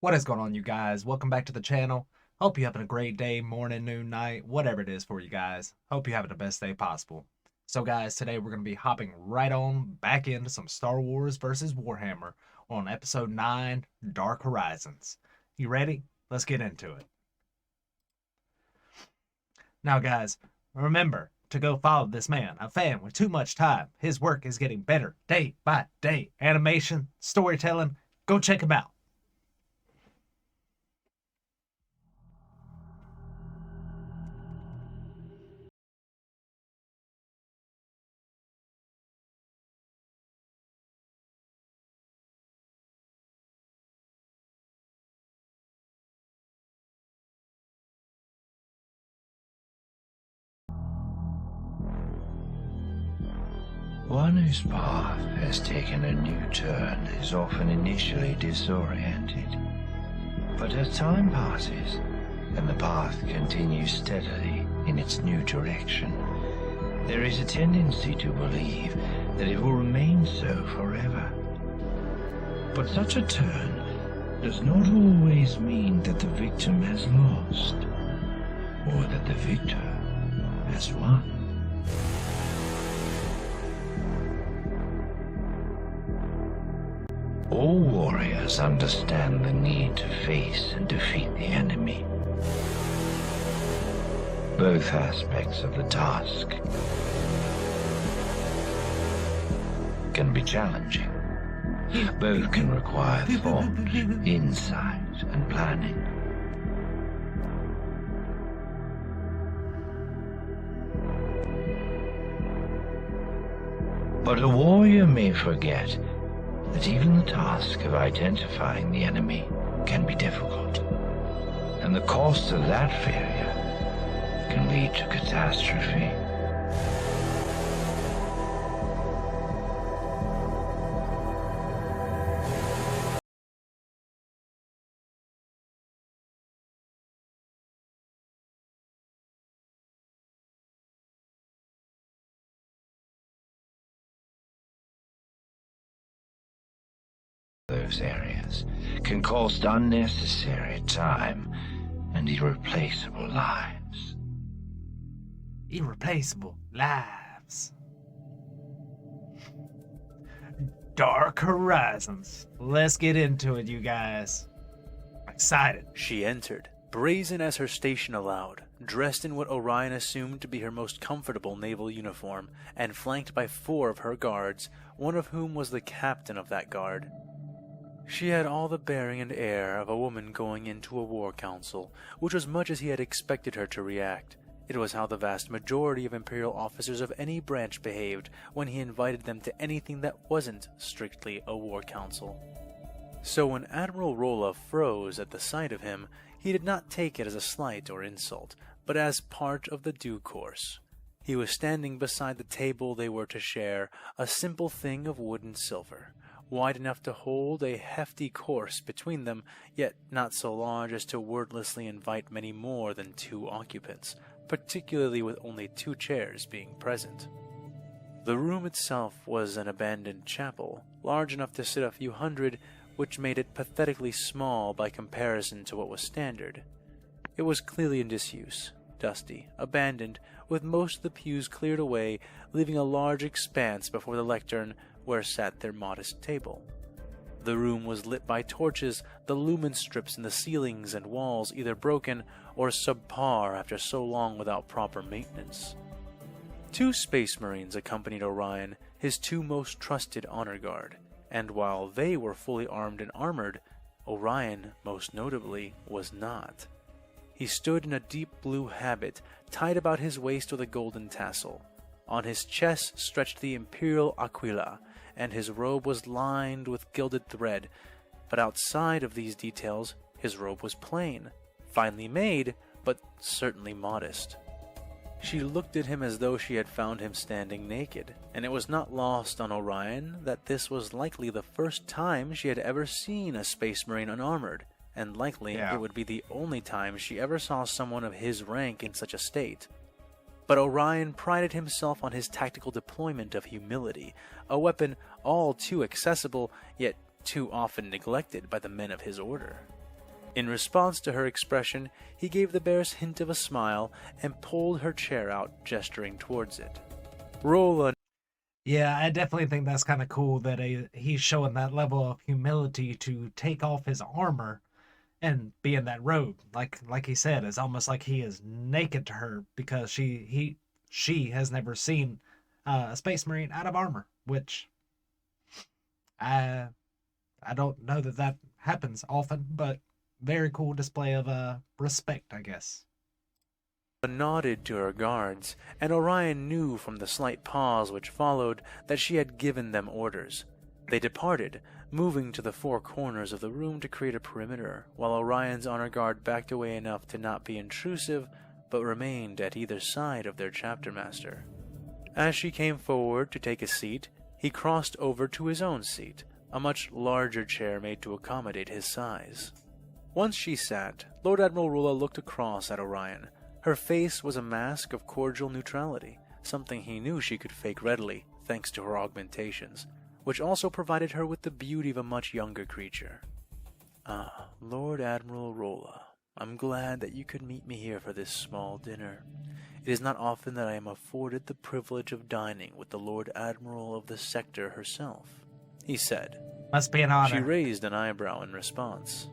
What is going on, you guys? Welcome back to the channel. Hope you're having a great day, morning, noon, night, whatever it is for you guys. Hope you're having the best day possible. So guys, today we're going to be hopping right on back into some Star Wars versus Warhammer on episode 9, Dark Horizons. You ready? Let's get into it. Now guys, remember to go follow this man, a fan with too much time. His work is getting better day by day. Animation, storytelling, go check him out. One whose path has taken a new turn is often initially disoriented. But as time passes, and the path continues steadily in its new direction, there is a tendency to believe that it will remain so forever. But such a turn does not always mean that the victim has lost, or that the victor has won. All warriors understand the need to face and defeat the enemy. Both aspects of the task can be challenging. Both can require thought, insight, and planning. But a warrior may forget that even the task of identifying the enemy can be difficult, and the cost of that failure can lead to catastrophe. Those areas can cost unnecessary time and irreplaceable lives. Irreplaceable lives. Dark Horizons. Let's get into it, you guys. I'm excited. She entered, brazen as her station allowed, dressed in what Orion assumed to be her most comfortable naval uniform, and flanked by 4 of her guards, one of whom was the captain of that guard. She had all the bearing and air of a woman going into a war council, which was much as he had expected her to react. It was how the vast majority of Imperial officers of any branch behaved when he invited them to anything that wasn't strictly a war council. So when Admiral Rolla froze at the sight of him, he did not take it as a slight or insult, but as part of the due course. He was standing beside the table they were to share, a simple thing of wood and silver, wide enough to hold a hefty course between them, yet not so large as to wordlessly invite many more than 2 occupants, particularly with only 2 chairs being present. The room itself was an abandoned chapel, large enough to sit a few hundred, which made it pathetically small by comparison to what was standard. It was clearly in disuse, dusty, abandoned, with most of the pews cleared away, leaving a large expanse before the lectern where sat their modest table. The room was lit by torches, the lumen strips in the ceilings and walls either broken or subpar after so long without proper maintenance. 2 Space Marines accompanied Orion, his 2 most trusted honor guard, and while they were fully armed and armored, Orion, most notably, was not. He stood in a deep blue habit, tied about his waist with a golden tassel. On his chest stretched the Imperial Aquila, and his robe was lined with gilded thread, but outside of these details, his robe was plain, finely made, but certainly modest. She looked at him as though she had found him standing naked, and it was not lost on Orion that this was likely the first time she had ever seen a Space Marine unarmored, and likely it would be the only time she ever saw someone of his rank in such a state. But Orion prided himself on his tactical deployment of humility, a weapon all too accessible, yet too often neglected by the men of his order. In response to her expression, he gave the bear's hint of a smile and pulled her chair out, gesturing towards it. Rolla. Yeah, I definitely think that's kind of cool that he's showing that level of humility to take off his armor and be in that robe. Like he said, it's almost like he is naked to her because she has never seen a space marine out of armor, which I don't know that happens often, but very cool display of respect, I guess. Nodded to her guards, and Orion knew from the slight pause which followed that she had given them orders. They departed, moving to the four corners of the room to create a perimeter, while Orion's honor guard backed away enough to not be intrusive, but remained at either side of their chapter master. As she came forward to take a seat, he crossed over to his own seat, a much larger chair made to accommodate his size. Once she sat, Lord Admiral Rula looked across at Orion. Her face was a mask of cordial neutrality, something he knew she could fake readily, thanks to her augmentations, which also provided her with the beauty of a much younger creature. "Ah, Lord Admiral Rolla, I'm glad that you could meet me here for this small dinner. It is not often that I am afforded the privilege of dining with the Lord Admiral of the sector herself," he said. Must be an honor. She raised an eyebrow in response.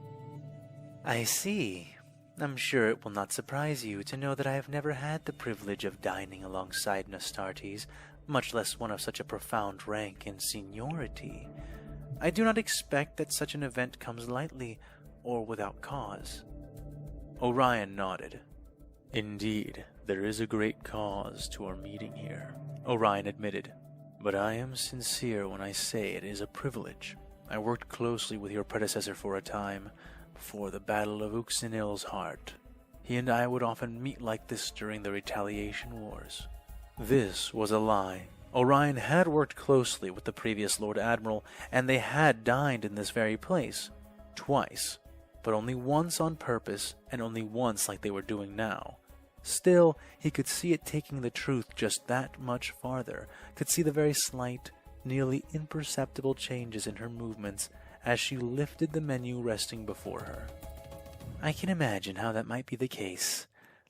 "I see. I'm sure it will not surprise you to know that I have never had the privilege of dining alongside an Astartes, much less one of such a profound rank and seniority. I do not expect that such an event comes lightly or without cause." Orion nodded. "Indeed, there is a great cause to our meeting here," Orion admitted. "But I am sincere when I say it is a privilege. I worked closely with your predecessor for a time, before the Battle of Uxinil's Heart. He and I would often meet like this during the retaliation wars." This was a lie. Orion had worked closely with the previous Lord Admiral, and they had dined in this very place. Twice. But only once on purpose, and only once like they were doing now. Still, he could see it taking the truth just that much farther, could see the very slight, nearly imperceptible changes in her movements as she lifted the menu resting before her. "I can imagine how that might be the case.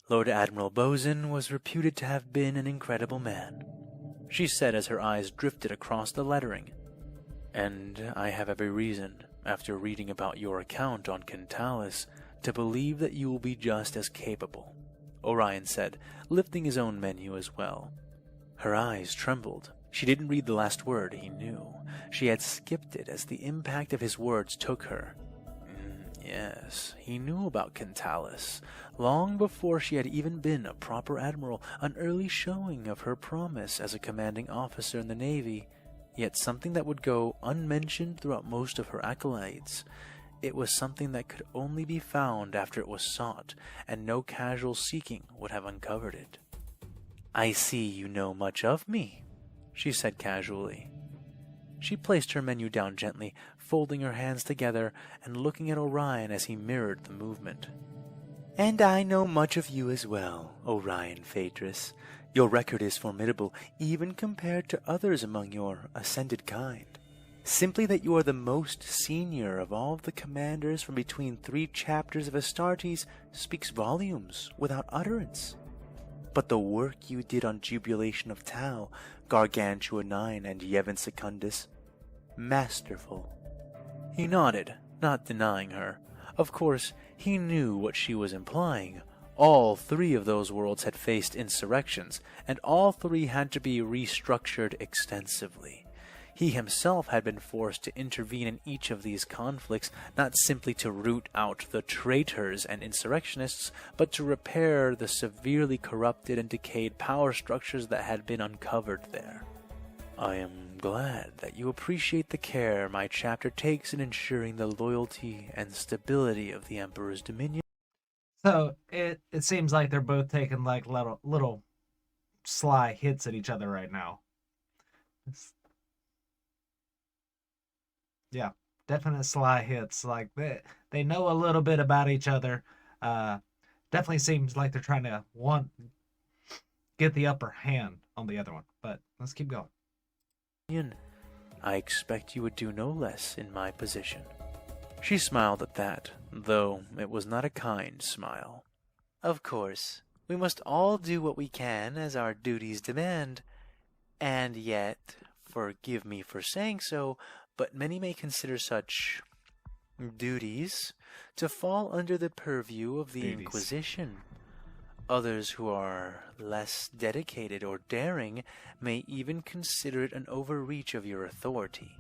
Lord Admiral Bosun was reputed to have been an incredible man," she said as her eyes drifted across the lettering. "And I have every reason, after reading about your account on Kentalis, to believe that you will be just as capable," Orion said, lifting his own menu as well. Her eyes trembled. She didn't read the last word, he knew. She had skipped it as the impact of his words took her. Yes, he knew about Kentalis. Long before she had even been a proper admiral, an early showing of her promise as a commanding officer in the Navy, yet something that would go unmentioned throughout most of her accolades. It was something that could only be found after it was sought, and no casual seeking would have uncovered it. "I see you know much of me," she said casually. She placed her menu down gently, folding her hands together and looking at Orion as he mirrored the movement. "And I know much of you as well, Orion Phaedrus. Your record is formidable, even compared to others among your ascended kind. Simply that you are the most senior of all the commanders from between 3 chapters of Astartes speaks volumes without utterance. But the work you did on Jubilation of Tau, Gargantua 9, and Yevon Secundus, masterful." He nodded, not denying her. Of course, he knew what she was implying. All 3 of those worlds had faced insurrections, and all 3 had to be restructured extensively. He himself had been forced to intervene in each of these conflicts, not simply to root out the traitors and insurrectionists, but to repair the severely corrupted and decayed power structures that had been uncovered there. "I am glad that you appreciate the care my chapter takes in ensuring the loyalty and stability of the Emperor's dominion." So it seems like they're both taking like little sly hits at each other right now. Yeah, definite sly hits. Like they know a little bit about each other. Definitely seems like they're trying to get the upper hand on the other one. But let's keep going. "I expect you would do no less in my position." She smiled at that, though it was not a kind smile. Of course, we must all do what we can as our duties demand. And yet, forgive me for saying so, but many may consider such duties to fall under the purview of the Inquisition. Others who are less dedicated or daring may even consider it an overreach of your authority.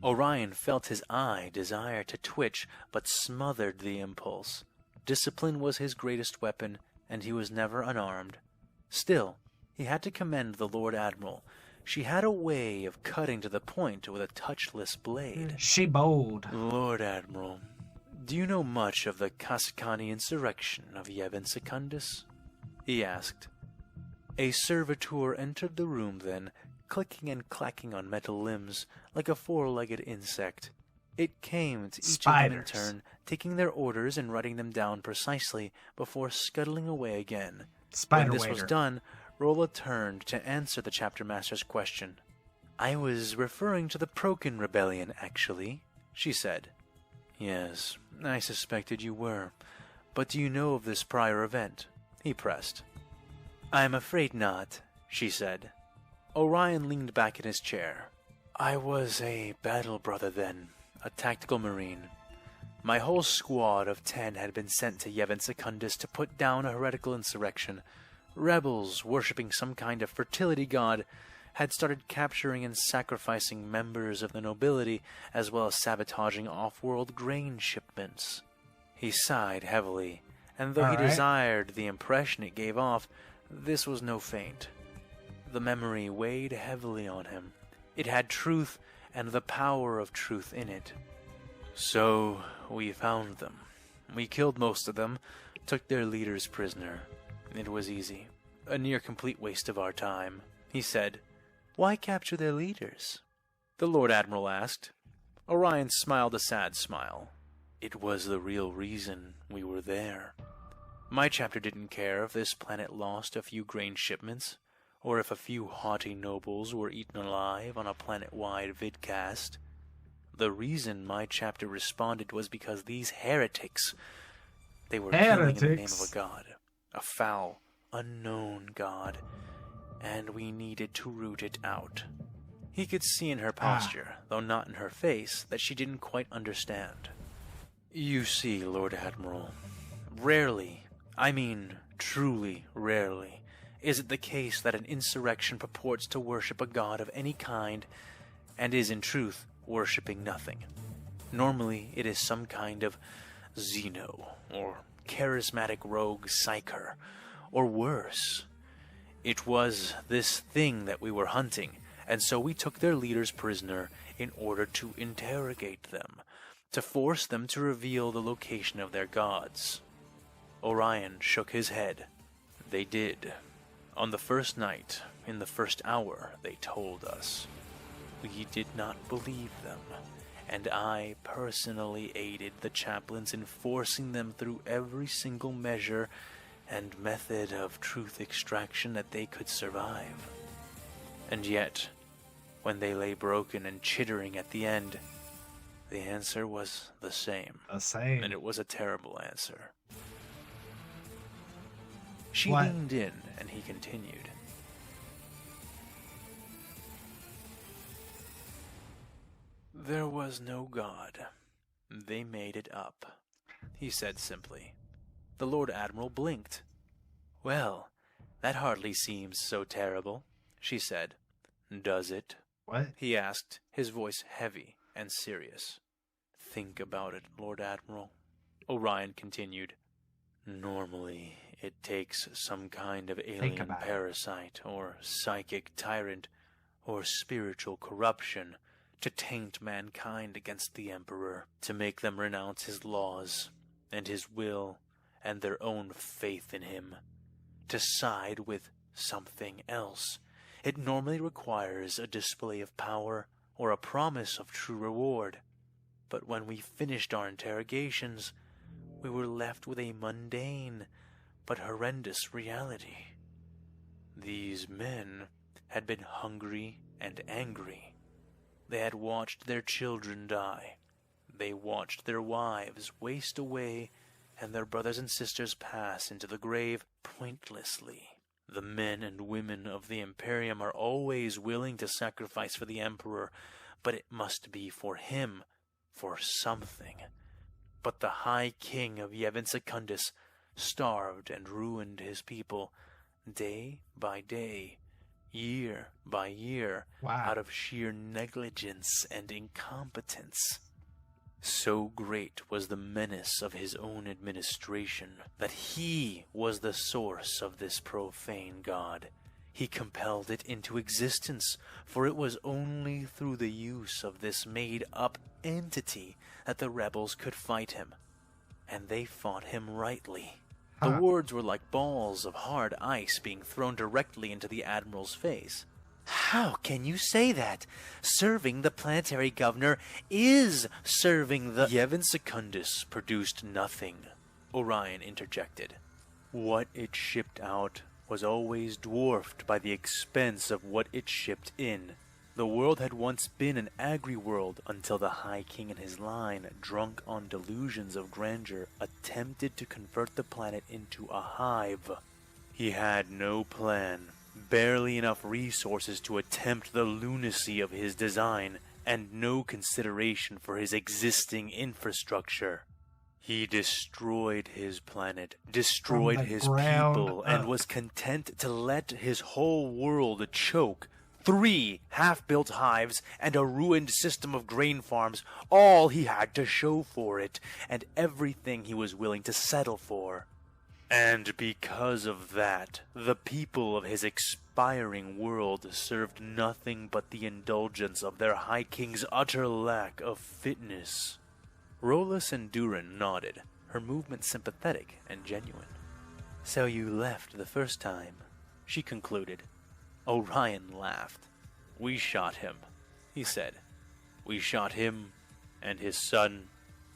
Orion felt his eye desire to twitch, but smothered the impulse. Discipline was his greatest weapon, and he was never unarmed. Still, he had to commend the Lord Admiral. She had a way of cutting to the point with a touchless blade. She bold. Lord Admiral, do you know much of the Casicani insurrection of Yevon Secundus? He asked. A servitor entered the room then, clicking and clacking on metal limbs like a four-legged insect. It came to each of them in turn, taking their orders and writing them down precisely before scuttling away again. When this was done, Rolla turned to answer the chapter master's question. I was referring to the Prokin Rebellion, actually, she said. Yes, I suspected you were. But do you know of this prior event? He pressed. I'm afraid not, she said. Orion leaned back in his chair. I was a battle brother then, a tactical marine. My whole squad of 10 had been sent to Yevon Secundus to put down a heretical insurrection. Rebels, worshipping some kind of fertility god, had started capturing and sacrificing members of the nobility, as well as sabotaging off-world grain shipments. He sighed heavily, and though he desired the impression it gave off, this was no feint. The memory weighed heavily on him. It had truth and the power of truth in it. So we found them. We killed most of them, took their leaders prisoner. It was easy. A near complete waste of our time, he said. Why capture their leaders? The Lord Admiral asked. Orion smiled a sad smile. It was the real reason we were there. My chapter didn't care if this planet lost a few grain shipments, or if a few haughty nobles were eaten alive on a planet-wide vidcast. The reason my chapter responded was because these heretics, they were killing in the name of a god, a foul, unknown god, and we needed to root it out. He could see in her posture, though not in her face, that she didn't quite understand. You see, Lord Admiral, rarely, I mean truly rarely, is it the case that an insurrection purports to worship a god of any kind, and is in truth worshipping nothing. Normally, it is some kind of Xeno, or charismatic rogue psyker, or worse. It was this thing that we were hunting, and so we took their leaders prisoner in order to interrogate them, to force them to reveal the location of their gods. Orion shook his head. They did. On the first night, in the first hour, they told us. We did not believe them, and I personally aided the chaplains in forcing them through every single measure and method of truth extraction that they could survive. And yet, when they lay broken and chittering at the end, the answer was the same. And it was a terrible answer. She leaned in, and he continued. There was no god. They made it up, he said simply. The Lord Admiral blinked. Well, that hardly seems so terrible, she said. Does it? What? He asked, his voice heavy and serious. Think about it, Lord Admiral. Orion continued. Normally, it takes some kind of alien parasite, or psychic tyrant, or spiritual corruption to taint mankind against the Emperor, to make them renounce his laws, and his will, and their own faith in him, to side with something else. It normally requires a display of power, or a promise of true reward. But when we finished our interrogations, we were left with a mundane but horrendous reality. These men had been hungry and angry. They had watched their children die. They watched their wives waste away and their brothers and sisters pass into the grave pointlessly. The men and women of the Imperium are always willing to sacrifice for the Emperor, but it must be for him, for something. But the High King of Yevon Secundus starved and ruined his people day by day, year by year, Wow. out of sheer negligence and incompetence. So great was the menace of his own administration that he was the source of this profane god. He compelled it into existence, for it was only through the use of this made-up entity that the rebels could fight him. And they fought him rightly. The words were like balls of hard ice being thrown directly into the Admiral's face. How can you say that? Serving the planetary governor is serving the... Yevon Secundus produced nothing, Orion interjected. What it shipped out was always dwarfed by the expense of what it shipped in. The world had once been an agri-world until the High King and his line, drunk on delusions of grandeur, attempted to convert the planet into a hive. He had no plan, barely enough resources to attempt the lunacy of his design, and no consideration for his existing infrastructure. He destroyed his planet, destroyed his people, and was content to let his whole world choke. 3 half-built hives and a ruined system of grain farms, all he had to show for it, and everything he was willing to settle for. And because of that, the people of his expiring world served nothing but the indulgence of their High King's utter lack of fitness. Rolus and Durin nodded, her movement sympathetic and genuine. So you left the first time, she concluded. Orion laughed. We shot him, he said. We shot him, and his son,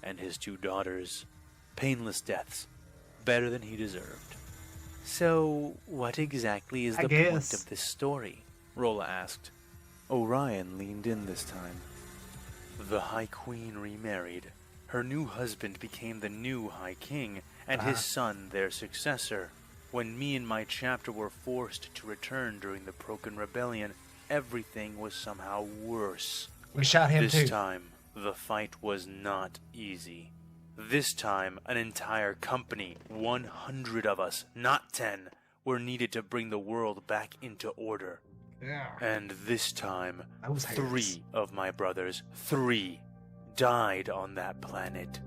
and his 2 daughters. Painless deaths. Better than he deserved. So, what exactly is the point of this story? Rolla asked. Orion leaned in this time. The High Queen remarried. Her new husband became the new High King, and his son their successor. When me and my chapter were forced to return during the Procan Rebellion, everything was somehow worse. We shot him too. This time, the fight was not easy. This time, an entire company, 100 of us, not 10, were needed to bring the world back into order. Yeah. And this time, Those haters. 3 of my brothers, 3, died on that planet.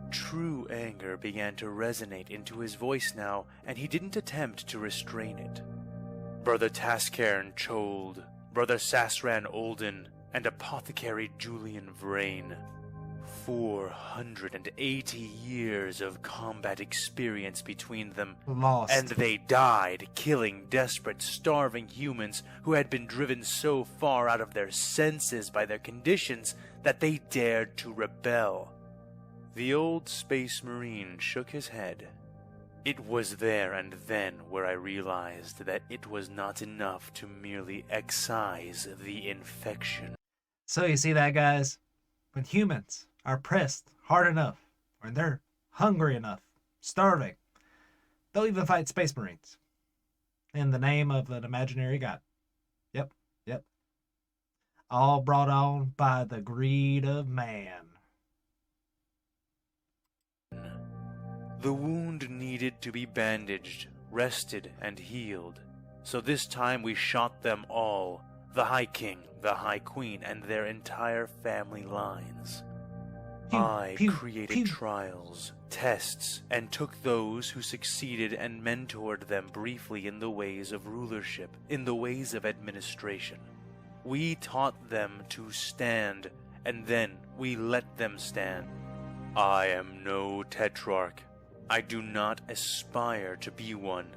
True anger began to resonate into his voice now, and he didn't attempt to restrain it. Brother Tascairn Chold, Brother Sasran Olden, and Apothecary Julian Vrain. 480 years of combat experience between them. Lost. And they died, killing desperate, starving humans who had been driven so far out of their senses by their conditions that they dared to rebel. The old Space Marine shook his head. It was there and then where I realized that it was not enough to merely excise the infection. So you see that, guys? When humans are pressed hard enough, when they're hungry enough, starving, they'll even fight Space Marines in the name of an imaginary god. Yep. All brought on by the greed of man. The wound needed to be bandaged, rested, and healed. So this time we shot them all, the High King, the High Queen, and their entire family lines. I created trials, tests, and took those who succeeded and mentored them briefly in the ways of rulership, in the ways of administration. We taught them to stand, and then we let them stand. I am no tetrarch. I do not aspire to be one.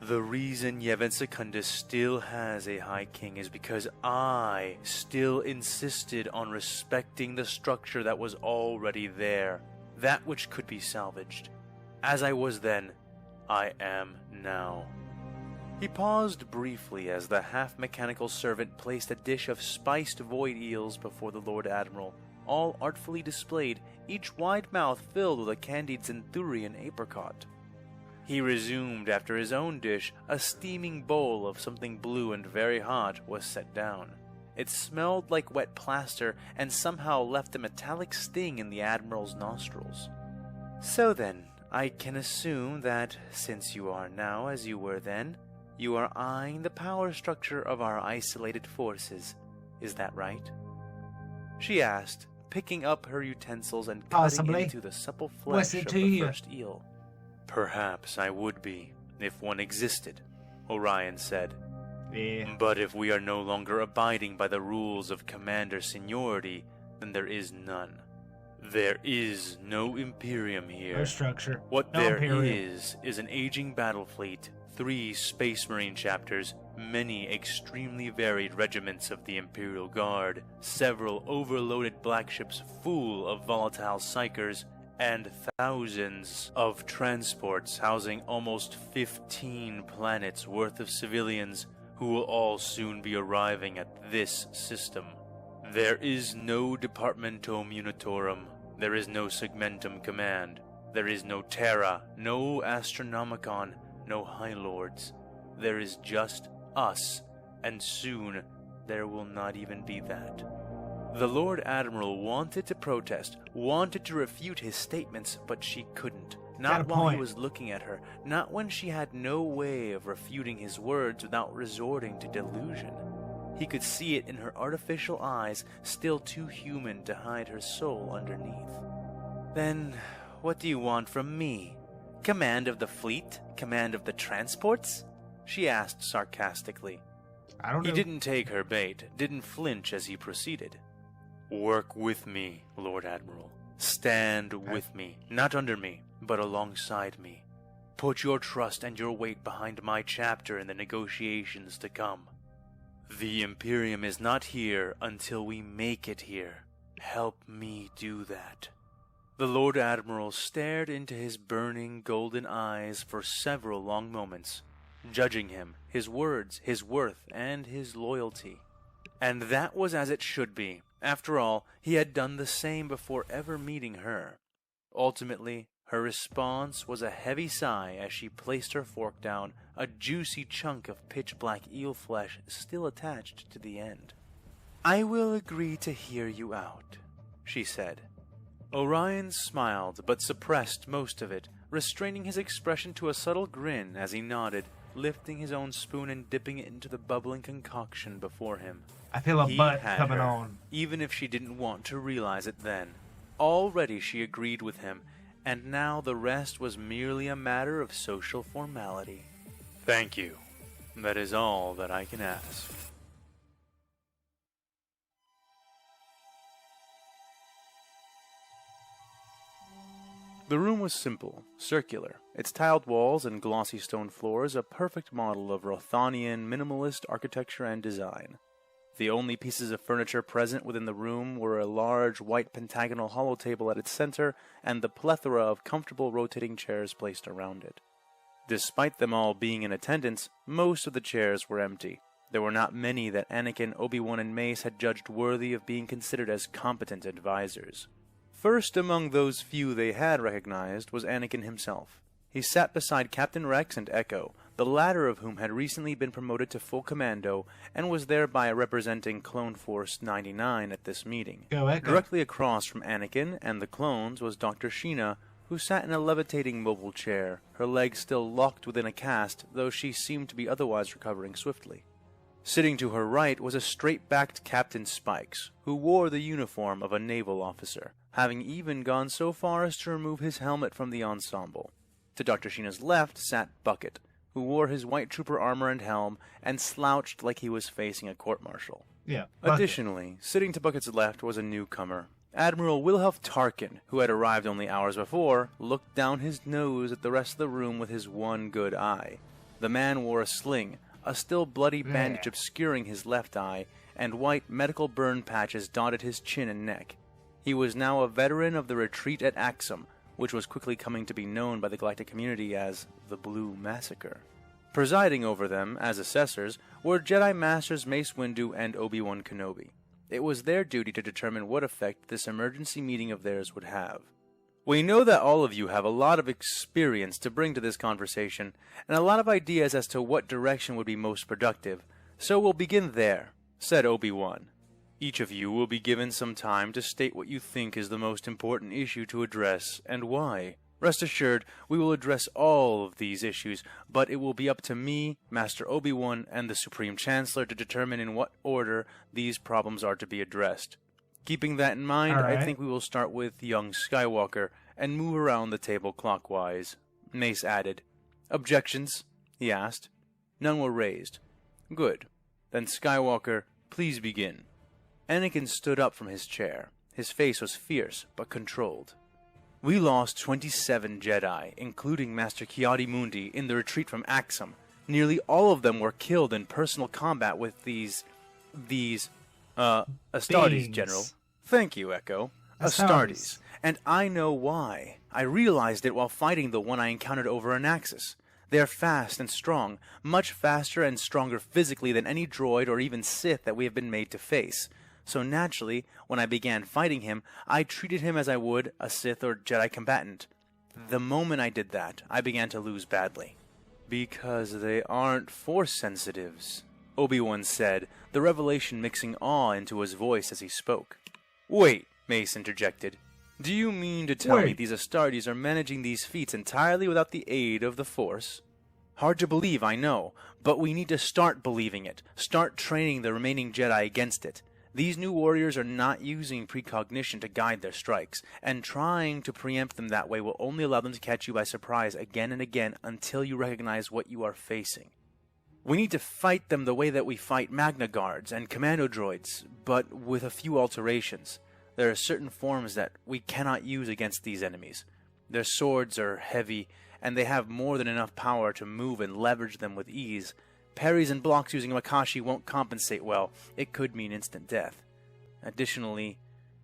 The reason Yevon Secundus still has a High King is because I still insisted on respecting the structure that was already there, that which could be salvaged. As I was then, I am now. He paused briefly as the half-mechanical servant placed a dish of spiced void eels before the Lord Admiral, all artfully displayed, each wide mouth filled with a candied centurion apricot. He resumed after his own dish. A steaming bowl of something blue and very hot was set down. It smelled like wet plaster and somehow left a metallic sting in the Admiral's nostrils. So then, I can assume that, since you are now as you were then, you are eyeing the power structure of our isolated forces. Is that right? She asked, picking up her utensils and cutting into the supple flesh of the first eel. Perhaps I would be, if one existed, Orion said. Yeah. But if we are no longer abiding by the rules of commander seniority, then there is none. There is no Imperium here. No structure. What no there Imperium. is an aging battle fleet, 3 Space Marine chapters, many extremely varied regiments of the Imperial Guard, several overloaded black ships full of volatile psychers, and thousands of transports housing almost 15 planets worth of civilians who will all soon be arriving at this system. There is no Departmentum Unitorum, there is no Segmentum Command, there is no Terra, no Astronomicon, no High Lords. There is just us, and soon there will not even be that. The Lord Admiral wanted to protest, wanted to refute his statements, but she couldn't. Not while he was looking at her, not when she had no way of refuting his words without resorting to delusion. He could see it in her artificial eyes, still too human to hide her soul underneath. Then, what do you want from me? Command of the fleet? Command of the transports? She asked sarcastically. I don't know. He didn't take her bait, didn't flinch as he proceeded. Work with me, Lord Admiral. Stand with me, not under me, but alongside me. Put your trust and your weight behind my chapter in the negotiations to come. The Imperium is not here until we make it here. Help me do that. The Lord Admiral stared into his burning golden eyes for several long moments, judging him, his words, his worth, and his loyalty. And that was as it should be. After all, he had done the same before ever meeting her. Ultimately, her response was a heavy sigh as she placed her fork down, a juicy chunk of pitch-black eel flesh still attached to the end. I will agree to hear you out, she said. Orion smiled, but suppressed most of it, restraining his expression to a subtle grin as he nodded, lifting his own spoon and dipping it into the bubbling concoction before him. I feel a butt coming her, on. Even if she didn't want to realize it then. Already she agreed with him, and now the rest was merely a matter of social formality. Thank you. That is all that I can ask. The room was simple, circular, its tiled walls and glossy stone floors a perfect model of Rothanian minimalist architecture and design. The only pieces of furniture present within the room were a large white pentagonal holotable at its center and the plethora of comfortable rotating chairs placed around it. Despite them all being in attendance, most of the chairs were empty. There were not many that Anakin, Obi-Wan, and Mace had judged worthy of being considered as competent advisors. First among those few they had recognized was Anakin himself. He sat beside Captain Rex and Echo, the latter of whom had recently been promoted to full commando and was thereby representing Clone Force 99 at this meeting. Go Echo. Directly across from Anakin and the clones was Dr. Sheena, who sat in a levitating mobile chair, her legs still locked within a cast, though she seemed to be otherwise recovering swiftly. Sitting to her right was a straight-backed Captain Spikes, who wore the uniform of a naval officer, having even gone so far as to remove his helmet from the ensemble. To Dr. Sheena's left sat Bucket, who wore his white trooper armor and helm and slouched like he was facing a court-martial. Yeah. Additionally, sitting to Bucket's left was a newcomer. Admiral Wilhelm Tarkin, who had arrived only hours before, looked down his nose at the rest of the room with his one good eye. The man wore a sling, a still bloody bandage obscuring his left eye, and white medical burn patches dotted his chin and neck. He was now a veteran of the retreat at Axum, which was quickly coming to be known by the galactic community as the Blue Massacre. Presiding over them, as assessors, were Jedi Masters Mace Windu and Obi-Wan Kenobi. It was their duty to determine what effect this emergency meeting of theirs would have. We know that all of you have a lot of experience to bring to this conversation, and a lot of ideas as to what direction would be most productive, so we'll begin there, said Obi-Wan. Each of you will be given some time to state what you think is the most important issue to address, and why. Rest assured, we will address all of these issues, but it will be up to me, Master Obi-Wan, and the Supreme Chancellor to determine in what order these problems are to be addressed. Keeping that in mind, All right. I think we will start with young Skywalker and move around the table clockwise. Mace added. Objections? He asked. None were raised. Good. Then Skywalker, please begin. Anakin stood up from his chair. His face was fierce, but controlled. We lost 27 Jedi, including Master Ki-Adi-Mundi, in the retreat from Axum. Nearly all of them were killed in personal combat with these Astartes, Beings. General. Thank you, Echo. Astartes. Astartes. And I know why. I realized it while fighting the one I encountered over Anaxis. They are fast and strong, much faster and stronger physically than any droid or even Sith that we have been made to face. So naturally, when I began fighting him, I treated him as I would a Sith or Jedi combatant. The moment I did that, I began to lose badly. Because they aren't Force sensitives, Obi-Wan said, the revelation mixing awe into his voice as he spoke. Wait, Mace interjected. Do you mean to tell me these Astartes are managing these feats entirely without the aid of the Force? Hard to believe, I know, but we need to start believing it, start training the remaining Jedi against it. These new warriors are not using precognition to guide their strikes, and trying to preempt them that way will only allow them to catch you by surprise again and again until you recognize what you are facing. We need to fight them the way that we fight Magna Guards and Commando Droids, but with a few alterations. There are certain forms that we cannot use against these enemies. Their swords are heavy, and they have more than enough power to move and leverage them with ease. Parries and blocks using Makashi won't compensate well. It could mean instant death. Additionally,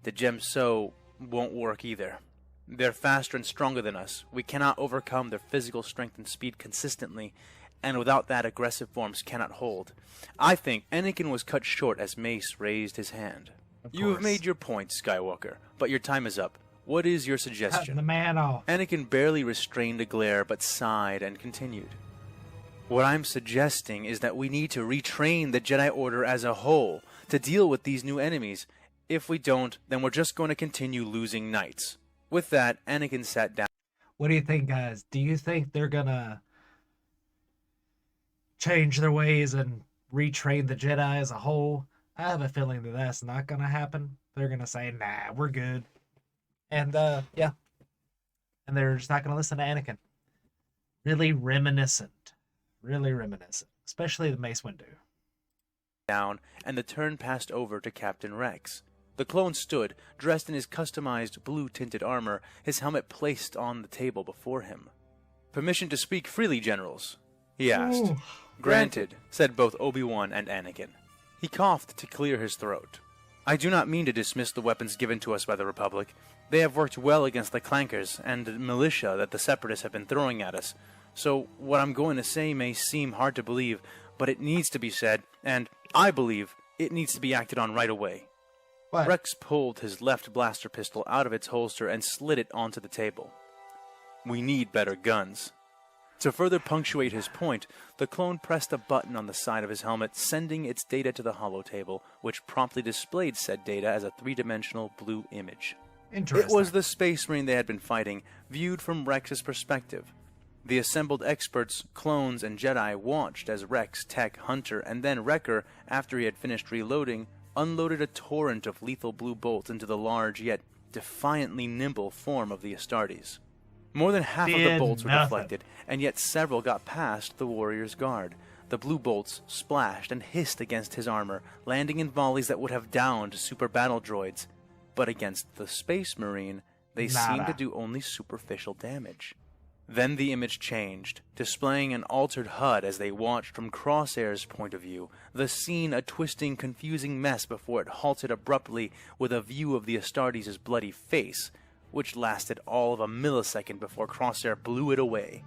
the Gemso won't work either. They're faster and stronger than us. We cannot overcome their physical strength and speed consistently, and without that, aggressive forms cannot hold. I think Anakin was cut short as Mace raised his hand. You have made your point, Skywalker, but your time is up. What is your suggestion? Cutting the man off. Anakin barely restrained a glare, but sighed and continued. What I'm suggesting is that we need to retrain the Jedi Order as a whole to deal with these new enemies. If we don't, then we're just going to continue losing knights. With that, Anakin sat down. What do you think, guys? Do you think they're gonna change their ways and retrain the Jedi as a whole? I have a feeling that that's not gonna happen. They're gonna say, nah, we're good. And, yeah. And they're just not gonna listen to Anakin. Really reminiscent. Really reminiscent. Especially the Mace Windu. Down, and the turn passed over to Captain Rex. The clone stood, dressed in his customized blue-tinted armor, his helmet placed on the table before him. Permission to speak freely, generals? He asked. Ooh. Granted, said both Obi-Wan and Anakin. He coughed to clear his throat. I do not mean to dismiss the weapons given to us by the Republic. They have worked well against the clankers and the militia that the Separatists have been throwing at us. So what I'm going to say may seem hard to believe, but it needs to be said, and I believe it needs to be acted on right away. What? Rex pulled his left blaster pistol out of its holster and slid it onto the table. We need better guns. To further punctuate his point, the clone pressed a button on the side of his helmet, sending its data to the holotable, which promptly displayed said data as a three-dimensional blue image. Interesting. It was the Space Marine they had been fighting, viewed from Rex's perspective. The assembled experts, clones, and Jedi watched as Rex, Tech, Hunter, and then Wrecker, after he had finished reloading, unloaded a torrent of lethal blue bolts into the large yet defiantly nimble form of the Astartes. More than half of the bolts were deflected, and yet several got past the warrior's guard. The blue bolts splashed and hissed against his armor, landing in volleys that would have downed super battle droids. But against the Space Marine, they seemed to do only superficial damage. Then the image changed, displaying an altered HUD as they watched from Crosshair's point of view, the scene a twisting, confusing mess before it halted abruptly with a view of the Astartes' bloody face, which lasted all of a millisecond before Crosshair blew it away.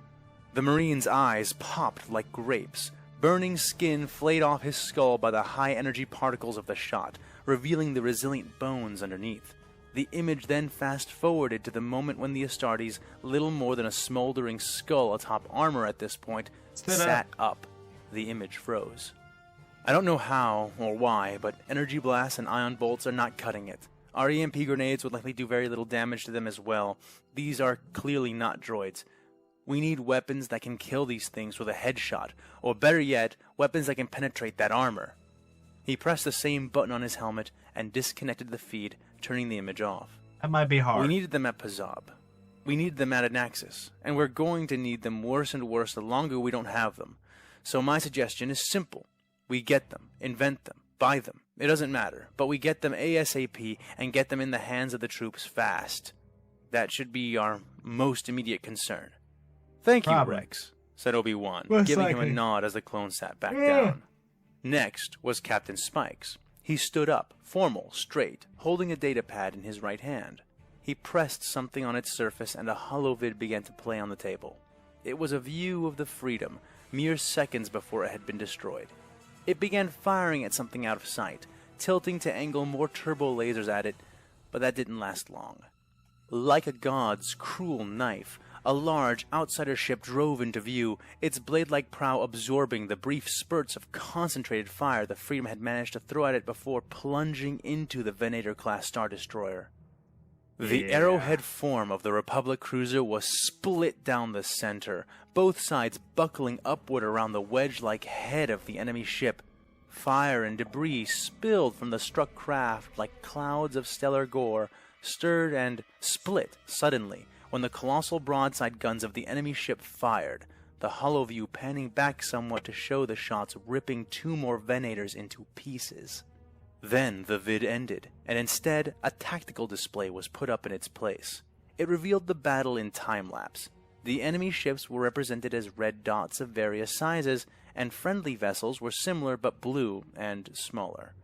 The Marine's eyes popped like grapes. Burning skin flayed off his skull by the high-energy particles of the shot. revealing the resilient bones underneath. The image then fast-forwarded to the moment when the Astartes, little more than a smoldering skull atop armor at this point, sat up. The image froze. I don't know how or why, but energy blasts and ion bolts are not cutting it. Our EMP grenades would likely do very little damage to them as well. These are clearly not droids. We need weapons that can kill these things with a headshot, or better yet, weapons that can penetrate that armor. He pressed the same button on his helmet and disconnected the feed, turning the image off. That might be hard. We needed them at Pazab. We needed them at Anaxis, and we're going to need them worse and worse the longer we don't have them. So my suggestion is simple. We get them, invent them, buy them. It doesn't matter, but we get them ASAP and get them in the hands of the troops fast. That should be our most immediate concern. Thank you, Rex, said Obi-Wan, giving him a nod as the clone sat back down. Next was Captain Spikes. He stood up, formal, straight, holding a datapad in his right hand. He pressed something on its surface and a holovid began to play on the table. It was a view of the Freedom, mere seconds before it had been destroyed. It began firing at something out of sight, tilting to angle more turbo lasers at it, but that didn't last long. Like a god's cruel knife, a large outsider ship drove into view, its blade-like prow absorbing the brief spurts of concentrated fire the Freedom had managed to throw at it before plunging into the Venator-class Star Destroyer. The arrowhead form of the Republic cruiser was split down the center, both sides buckling upward around the wedge-like head of the enemy ship. Fire and debris spilled from the struck craft like clouds of stellar gore, stirred and split suddenly when the colossal broadside guns of the enemy ship fired, the holoview panning back somewhat to show the shots ripping two more Venators into pieces. Then the vid ended, and instead a tactical display was put up in its place. It revealed the battle in time-lapse. The enemy ships were represented as red dots of various sizes, and friendly vessels were similar but blue and smaller.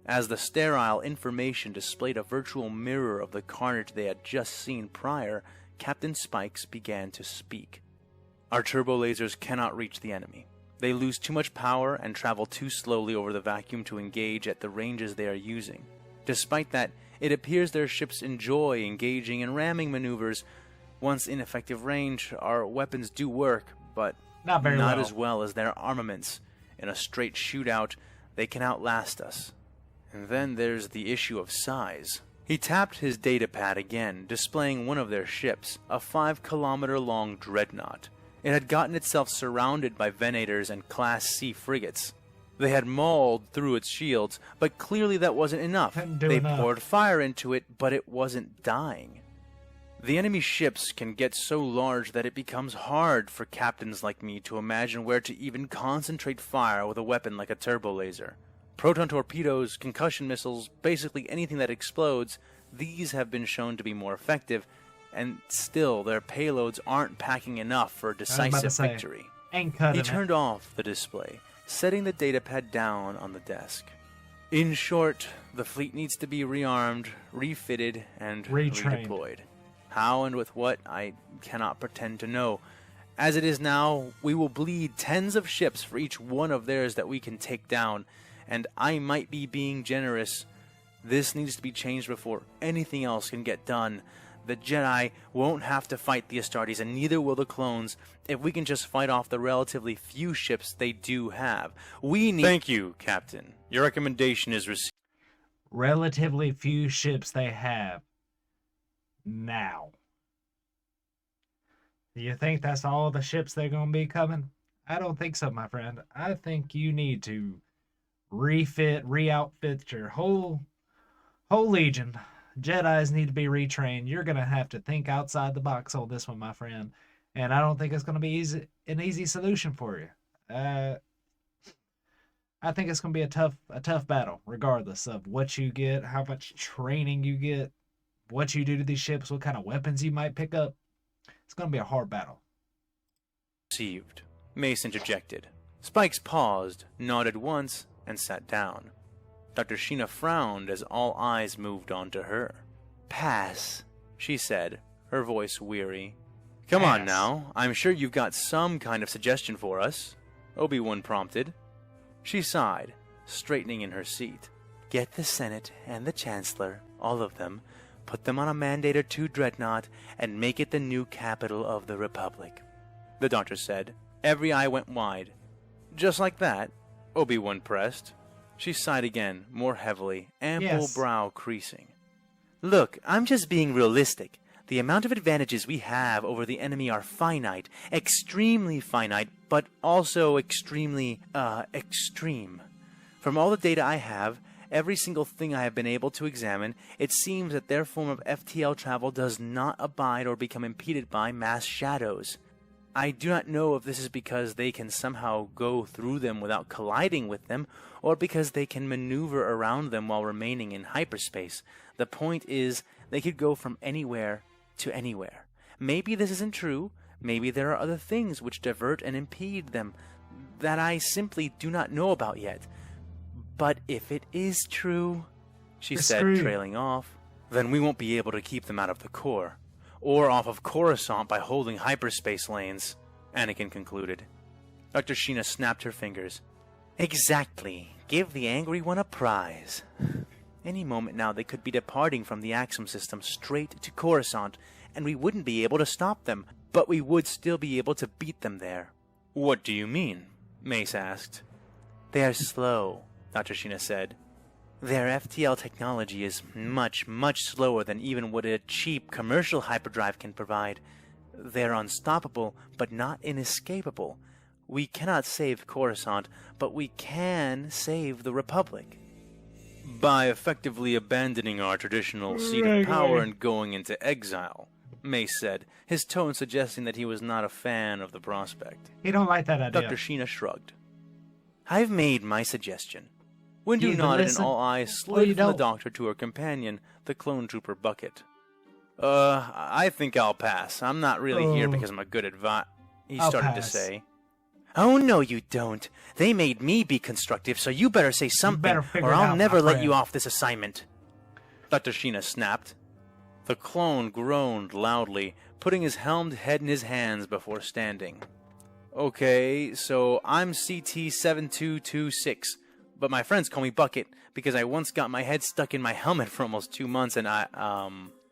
As the sterile information displayed a virtual mirror of the carnage they had just seen prior, Captain Spikes began to speak. Our turbo lasers cannot reach the enemy. They lose too much power and travel too slowly over the vacuum to engage at the ranges they are using. Despite that, it appears their ships enjoy engaging in ramming maneuvers. Once in effective range, our weapons do work, but not as well as their armaments. In a straight shootout, they can outlast us. And then there's the issue of size. He tapped his datapad again, displaying one of their ships, a 5-kilometer-long dreadnought. It had gotten itself surrounded by Venators and Class C frigates. They had mauled through its shields, but clearly that wasn't enough. They poured fire into it, but it wasn't dying. The enemy ships can get so large that it becomes hard for captains like me to imagine where to even concentrate fire with a weapon like a turbo laser. Proton torpedoes, concussion missiles, basically anything that explodes, these have been shown to be more effective, and still their payloads aren't packing enough for a decisive victory. He turned off the display, setting the datapad down on the desk. In short, the fleet needs to be rearmed, refitted, and redeployed. How and with what, I cannot pretend to know. As it is now, we will bleed tens of ships for each one of theirs that we can take down, and I might be being generous. This needs to be changed before anything else can get done. The Jedi won't have to fight the Astartes, and neither will the clones, if we can just fight off the relatively few ships they do have. We need— Thank you, Captain. Your recommendation is received. Relatively few ships they have. Now. Do you think that's all the ships they're going to be coming? I don't think so, my friend. I think you need to re-outfit your whole legion. Jedis need to be retrained. You're going to have to think outside the box on this one, my friend. And I don't think it's going to be an easy solution for you. I think it's going to be a tough battle, regardless of what you get, how much training you get, what you do to these ships, what kind of weapons you might pick up. It's going to be a hard battle. Received. Mace interjected. Spikes paused, nodded once, and sat down. Dr. Sheena frowned as all eyes moved on to her. Pass, she said, her voice weary. Come on now, I'm sure you've got some kind of suggestion for us, Obi-Wan prompted. She sighed, straightening in her seat. Get the Senate and the Chancellor, all of them, put them on a Mandator 2 dreadnought, and make it the new capital of the Republic," the doctor said. Every eye went wide. "Just like that?" Obi-Wan pressed. She sighed again, more heavily, ample brow creasing. "Look, I'm just being realistic. The amount of advantages we have over the enemy are finite, extremely finite, but also extremely, extreme. From all the data I have, every single thing I have been able to examine, it seems that their form of FTL travel does not abide or become impeded by mass shadows. I do not know if this is because they can somehow go through them without colliding with them, or because they can maneuver around them while remaining in hyperspace. The point is, they could go from anywhere to anywhere. Maybe this isn't true. Maybe there are other things which divert and impede them that I simply do not know about yet. But if it is true," she said, trailing off, "then we won't be able to keep them out of the core. Or off of Coruscant by holding hyperspace lanes," Anakin concluded. Dr. Sheena snapped her fingers. "Exactly. Give the angry one a prize." Any moment now they could be departing from the Axum system straight to Coruscant, and we wouldn't be able to stop them, but we would still be able to beat them there. "What do you mean?" Mace asked. "They are slow," Dr. Sheena said. "Their FTL technology is much, much slower than even what a cheap commercial hyperdrive can provide. They're unstoppable, but not inescapable. We cannot save Coruscant, but we can save the Republic." "By effectively abandoning our traditional seat of power and going into exile," Mace said, his tone suggesting that he was not a fan of the prospect. He don't like that idea. Dr. Sheena shrugged. "I've made my suggestion." Windu nodded and all eyes slid from the doctor to her companion, the clone trooper Bucket. I think I'll pass. I'm not really here because I'm a good advice," he started to say. "Oh, no, you don't. They made me be constructive, so you better say something, or I'll never let you off this assignment," Dr. Sheena snapped. The clone groaned loudly, putting his helmed head in his hands before standing. "Okay, so I'm CT-7226, but my friends call me Bucket because I once got my head stuck in my helmet for almost 2 months and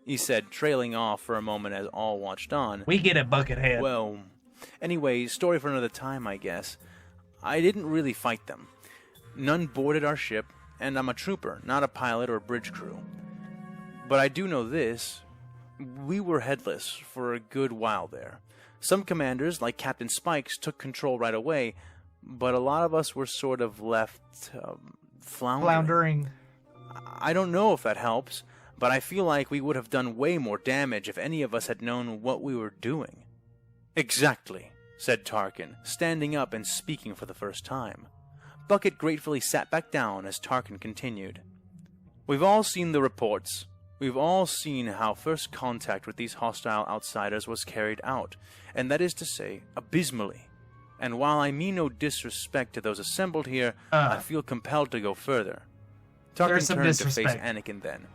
he said, trailing off for a moment as all watched on. "We get it, Buckethead." "Well, anyway, story for another time, I guess. I didn't really fight them. None boarded our ship, and I'm a trooper, not a pilot or bridge crew. But I do know this. We were headless for a good while there. Some commanders, like Captain Spikes, took control right away, but a lot of us were sort of left floundering. I don't know if that helps, but I feel like we would have done way more damage if any of us had known what we were doing." "Exactly," said Tarkin, standing up and speaking for the first time. Bucket gratefully sat back down as Tarkin continued. "We've all seen the reports. We've all seen how first contact with these hostile outsiders was carried out, and that is to say, abysmally. And while I mean no disrespect to those assembled here, I feel compelled to go further." Tarkin turned to face Anakin then.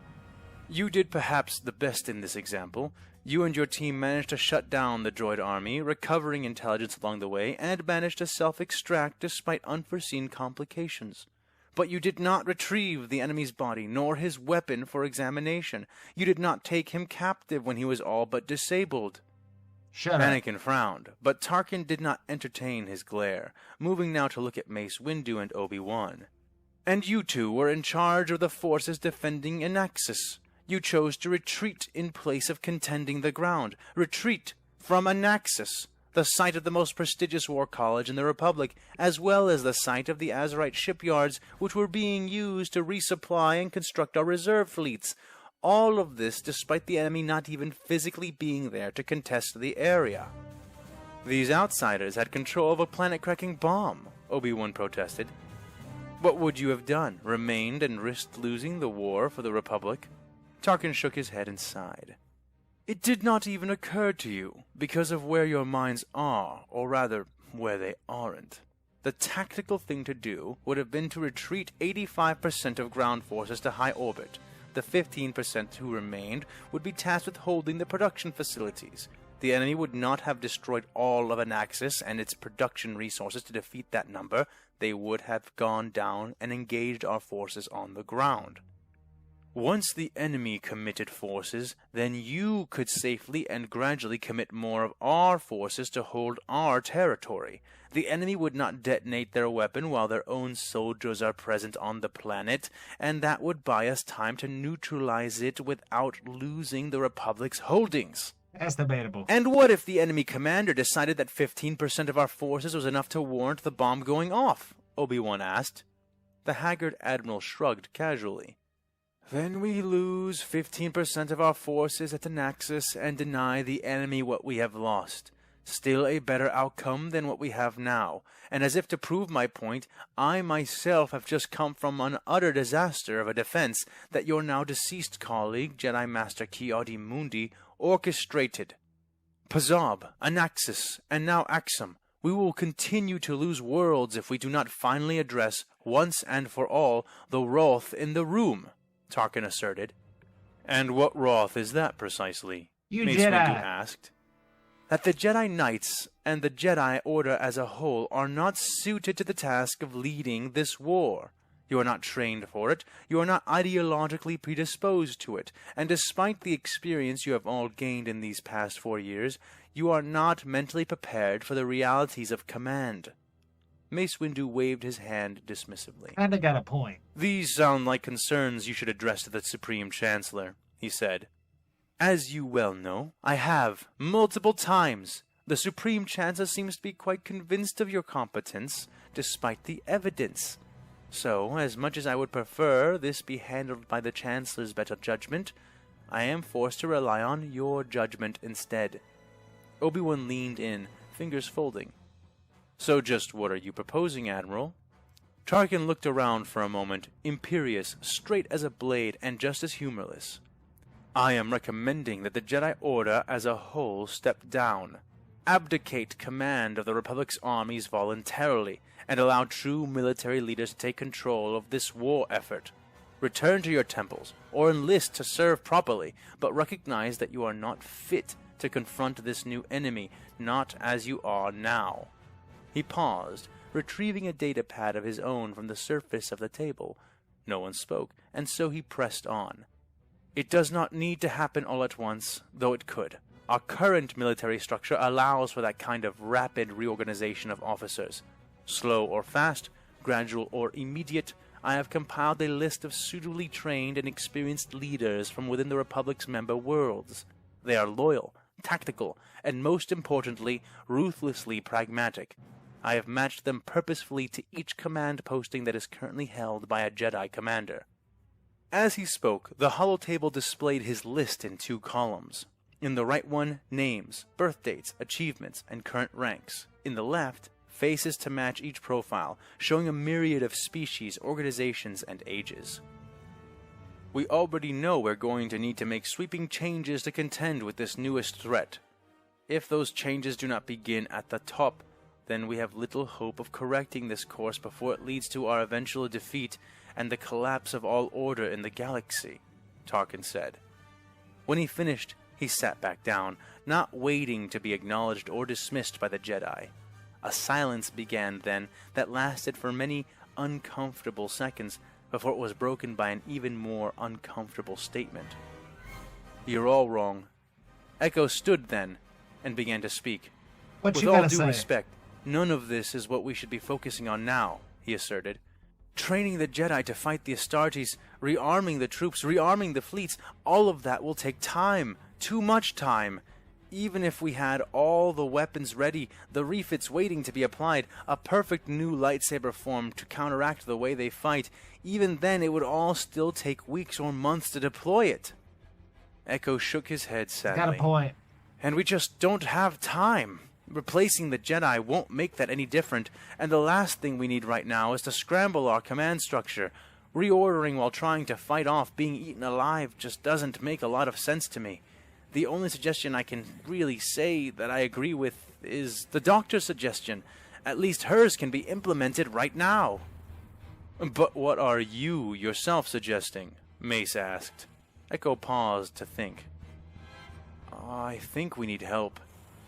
"You did perhaps the best in this example. You and your team managed to shut down the droid army, recovering intelligence along the way, and managed to self-extract despite unforeseen complications. But you did not retrieve the enemy's body, nor his weapon for examination. You did not take him captive when he was all but disabled." Anakin frowned, but Tarkin did not entertain his glare, moving now to look at Mace Windu and Obi-Wan. "And you two were in charge of the forces defending Anaxis. You chose to retreat in place of contending the ground. Retreat from Anaxis, the site of the most prestigious war college in the Republic, as well as the site of the Azerite shipyards, which were being used to resupply and construct our reserve fleets. All of this despite the enemy not even physically being there to contest the area." "These outsiders had control of a planet-cracking bomb," Obi-Wan protested. "What would you have done? Remained and risked losing the war for the Republic?" Tarkin shook his head and sighed. "It did not even occur to you, because of where your minds are, or rather, where they aren't. The tactical thing to do would have been to retreat 85% of ground forces to high orbit. The 15% who remained would be tasked with holding the production facilities. The The enemy would not have destroyed all of Anaxis and its production resources to defeat that number. They would have gone down and engaged our forces on the ground. Once the enemy committed forces, then you could safely and gradually commit more of our forces to hold our territory. The enemy would not detonate their weapon while their own soldiers are present on the planet, and that would buy us time to neutralize it without losing the Republic's holdings. That's debatable. And what if the enemy commander decided that 15% of our forces was enough to warrant the bomb going off? Obi-Wan asked. The haggard admiral shrugged casually. Then we lose 15% of our forces at Anaxis and deny the enemy what we have lost. Still a better outcome than what we have now. And as if to prove my point, I myself have just come from an utter disaster of a defense that your now deceased colleague, Jedi Master Ki-Adi-Mundi, orchestrated. Pazab, Anaxis, and now Axum. We will continue to lose worlds if we do not finally address, once and for all, the wrath in the room, Tarkin asserted. And what wrath is that precisely? You Mace Jedi. Windu asked. That the Jedi Knights and the Jedi Order as a whole are not suited to the task of leading this war. You are not trained for it, you are not ideologically predisposed to it, and despite the experience you have all gained in these past 4 years, you are not mentally prepared for the realities of command. Mace Windu waved his hand dismissively. Kinda got a point. These sound like concerns you should address to the Supreme Chancellor, he said. As you well know, I have, multiple times. The Supreme Chancellor seems to be quite convinced of your competence, despite the evidence. So, as much as I would prefer this be handled by the Chancellor's better judgment, I am forced to rely on your judgment instead. Obi-Wan leaned in, fingers folding. So just what are you proposing, Admiral? Tarkin looked around for a moment, imperious, straight as a blade, and just as humorless. I am recommending that the Jedi Order as a whole step down, abdicate command of the Republic's armies voluntarily, and allow true military leaders to take control of this war effort. Return to your temples, or enlist to serve properly, but recognize that you are not fit to confront this new enemy, not as you are now. He paused, retrieving a datapad of his own from the surface of the table. No one spoke, and so he pressed on. It does not need to happen all at once, though it could. Our current military structure allows for that kind of rapid reorganization of officers. Slow or fast, gradual or immediate, I have compiled a list of suitably trained and experienced leaders from within the Republic's member worlds. They are loyal, tactical, and most importantly, ruthlessly pragmatic. I have matched them purposefully to each command posting that is currently held by a Jedi commander. As he spoke, the holotable displayed his list in 2 columns. In the right one, names, birth dates, achievements, and current ranks. In the left, faces to match each profile, showing a myriad of species, organizations, and ages. We already know we're going to need to make sweeping changes to contend with this newest threat. If those changes do not begin at the top, then we have little hope of correcting this course before it leads to our eventual defeat and the collapse of all order in the galaxy, Tarkin said. When he finished, he sat back down, not waiting to be acknowledged or dismissed by the Jedi. A silence began then that lasted for many uncomfortable seconds before it was broken by an even more uncomfortable statement. You're all wrong. Echo stood then and began to speak. What With you all gotta due say? respect, none of this is what we should be focusing on now, he asserted. Training the Jedi to fight the Astartes, rearming the troops, rearming the fleets, all of that will take time. Too much time. Even if we had all the weapons ready, the refits waiting to be applied, a perfect new lightsaber form to counteract the way they fight, even then it would all still take weeks or months to deploy it. Echo shook his head sadly. Got a point. And we just don't have time. Replacing the Jedi won't make that any different, and the last thing we need right now is to scramble our command structure. Reordering while trying to fight off being eaten alive just doesn't make a lot of sense to me. The only suggestion I can really say that I agree with is the doctor's suggestion. At least hers can be implemented right now. But what are you yourself suggesting? Mace asked. Echo paused to think. I think we need help.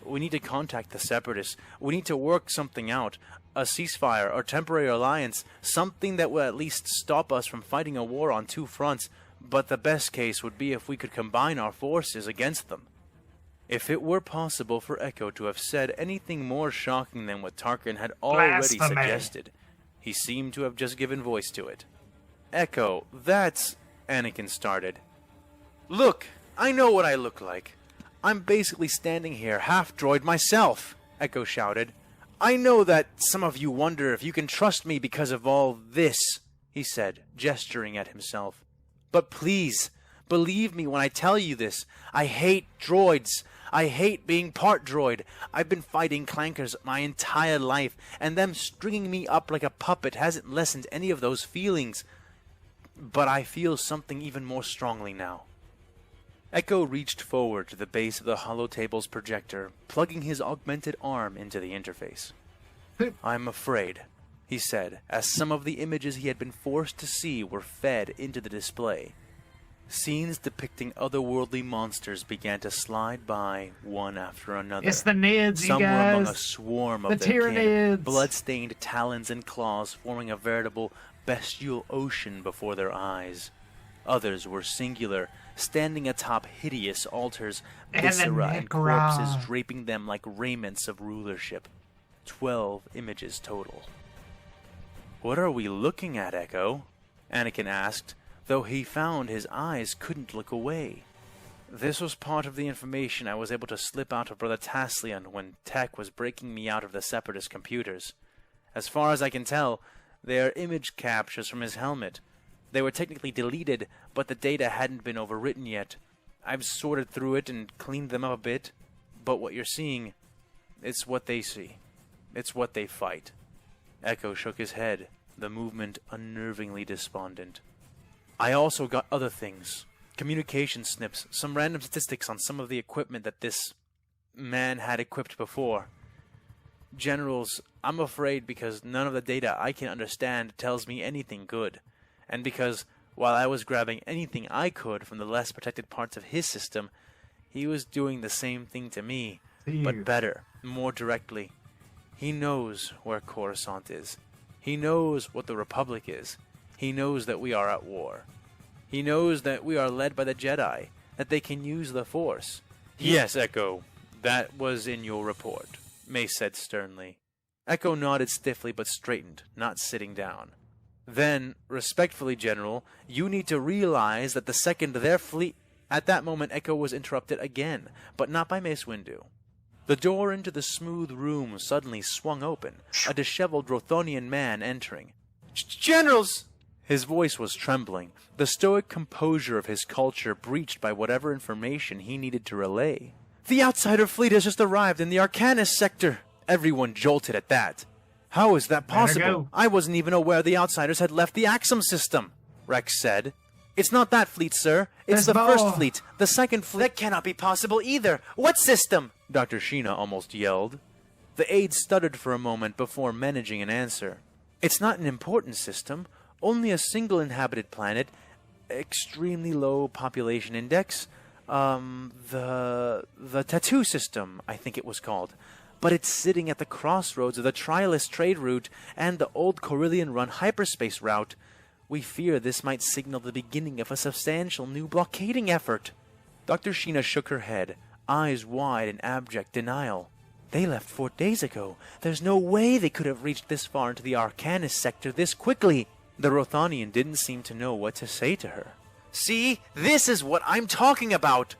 We need to contact the Separatists. We need to work something out. A ceasefire or temporary alliance. Something that will at least stop us from fighting a war on two fronts. But the best case would be if we could combine our forces against them. If it were possible for Echo to have said anything more shocking than what Tarkin had already Blasphemy. suggested, he seemed to have just given voice to it. Echo, that's... Anakin started. Look, I know what I look like. I'm basically standing here, half-droid myself, Echo shouted. I know that some of you wonder if you can trust me because of all this, he said, gesturing at himself. But please, believe me when I tell you this. I hate droids. I hate being part droid. I've been fighting clankers my entire life, and them stringing me up like a puppet hasn't lessened any of those feelings. But I feel something even more strongly now. Echo reached forward to the base of the holotable's projector, plugging his augmented arm into the interface. I'm afraid, he said, as some of the images he had been forced to see were fed into the display. Scenes depicting otherworldly monsters began to slide by, one after another. It's the Nids, Some you were guys. among a swarm of The their kin, Tyranids. blood-stained talons and claws forming a veritable bestial ocean before their eyes. Others were singular, standing atop hideous altars, And the viscera and Necra. corpses draping them like raiments of rulership. 12 images total. What are we looking at, Echo? Anakin asked, though he found his eyes couldn't look away. This was part of the information I was able to slip out of Brother Taslian when Tech was breaking me out of the Separatist computers. As far as I can tell, they are image captures from his helmet. They were technically deleted, but the data hadn't been overwritten yet. I've sorted through it and cleaned them up a bit, but what you're seeing, it's what they see. It's what they fight. Echo shook his head, the movement unnervingly despondent. I also got other things. Communication snips, some random statistics on some of the equipment that this man had equipped before. Generals, I'm afraid because none of the data I can understand tells me anything good. And because, while I was grabbing anything I could from the less protected parts of his system, he was doing the same thing to me, but better, more directly. He knows where Coruscant is. He knows what the Republic is. He knows that we are at war. He knows that we are led by the Jedi, that they can use the Force. Yes, Echo, that was in your report, Mace said sternly. Echo nodded stiffly but straightened, not sitting down. Then, respectfully, General, you need to realize that the second their fleet... At that moment, Echo was interrupted again, but not by Mace Windu. The door into the smooth room suddenly swung open, a disheveled Rothonian man entering. Generals! His voice was trembling, the stoic composure of his culture breached by whatever information he needed to relay. The outsider fleet has just arrived in the Arcanus sector. Everyone jolted at that. How is that possible? go. I wasn't even aware the outsiders had left the Axum system, Rex said. It's not that fleet, sir. It's the There's more. first fleet. The second fleet... That cannot be possible either. What system? Dr. Sheena almost yelled. The aide stuttered for a moment before managing an answer. It's not an important system. Only a single inhabited planet. Extremely low population index. The tattoo system, I think it was called. But it's sitting at the crossroads of the Trialist trade route and the old Corellian-run hyperspace route. We fear this might signal the beginning of a substantial new blockading effort. Dr. Sheena shook her head, eyes wide in abject denial. They left 4 days ago. There's no way they could have reached this far into the Arcanus sector this quickly. The Rothanian didn't seem to know what to say to her. See, this is what I'm talking about,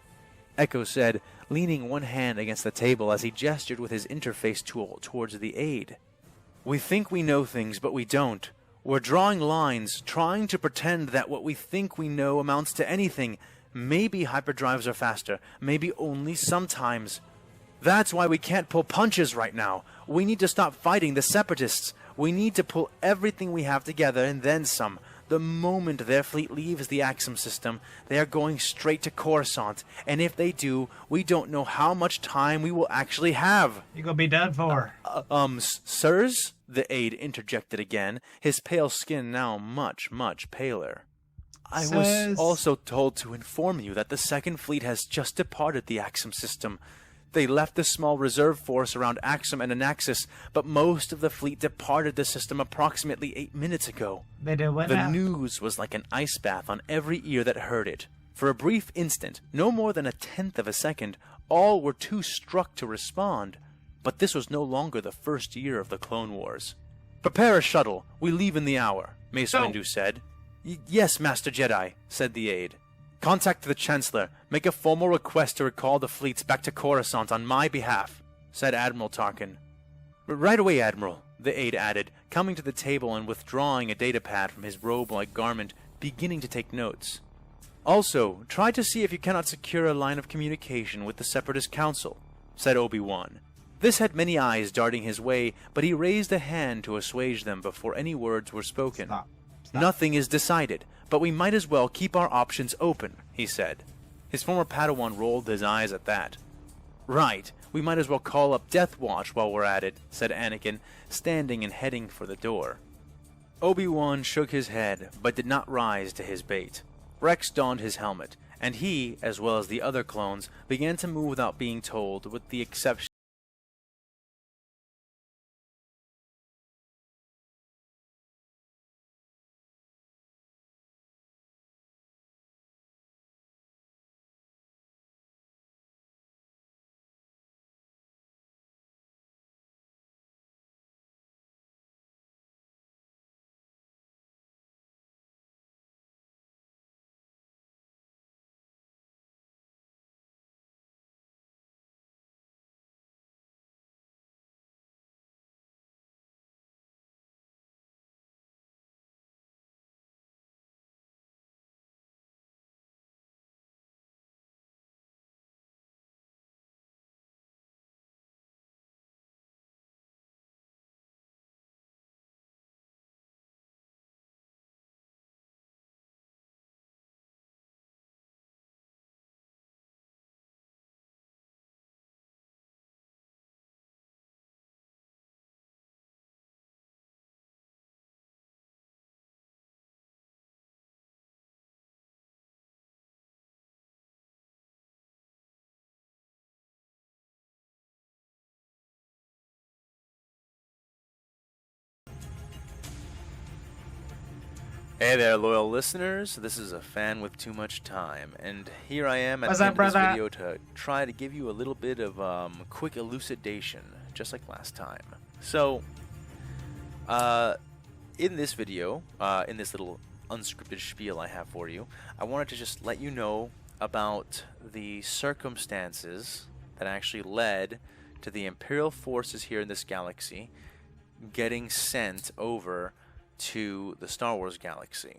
Echo said, leaning one hand against the table as he gestured with his interface tool towards the aide. We think we know things, but we don't. We're drawing lines, trying to pretend that what we think we know amounts to anything. Maybe hyperdrives are faster, maybe only sometimes. That's why we can't pull punches right now. We need to stop fighting the Separatists. We need to pull everything we have together and then some. The moment their fleet leaves the Axum system, they are going straight to Coruscant. And if they do, we don't know how much time we will actually have. You're gonna be done for. Sirs? The aide interjected again, his pale skin now much, much paler. I was Sirs? also told to inform you that the Second Fleet has just departed the Axum system. They left the small reserve force around Axum and Anaxis, but most of the fleet departed the system approximately 8 minutes ago. They did what The now? news was like an ice bath on every ear that heard it. For a brief instant, no more than a tenth of a second, all were too struck to respond. But this was no longer the first year of the Clone Wars. "Prepare a shuttle. We leave in the hour," Mace Go. Windu said. "Yes, Master Jedi," said the aide. "Contact the Chancellor. Make a formal request to recall the fleets back to Coruscant on my behalf," said Admiral Tarkin. "Right away, Admiral," the aide added, coming to the table and withdrawing a datapad from his robe-like garment, beginning to take notes. "Also, try to see if you cannot secure a line of communication with the Separatist Council," said Obi-Wan. This had many eyes darting his way, but he raised a hand to assuage them before any words were spoken. Stop. "Nothing is decided, but we might as well keep our options open," he said. His former Padawan rolled his eyes at that. "Right, we might as well call up Death Watch while we're at it," said Anakin, standing and heading for the door. Obi-Wan shook his head, but did not rise to his bait. Rex donned his helmet, and he, as well as the other clones, began to move without being told, with the exception Hey there, loyal listeners. This is a fan with too much time, and here I am at What's the up, end of this brother? video to try to give you a little bit of quick elucidation, just like last time. So, in this video, in this little unscripted spiel I have for you, I wanted to just let you know about the circumstances that actually led to the Imperial forces here in this galaxy getting sent over to the Star Wars galaxy.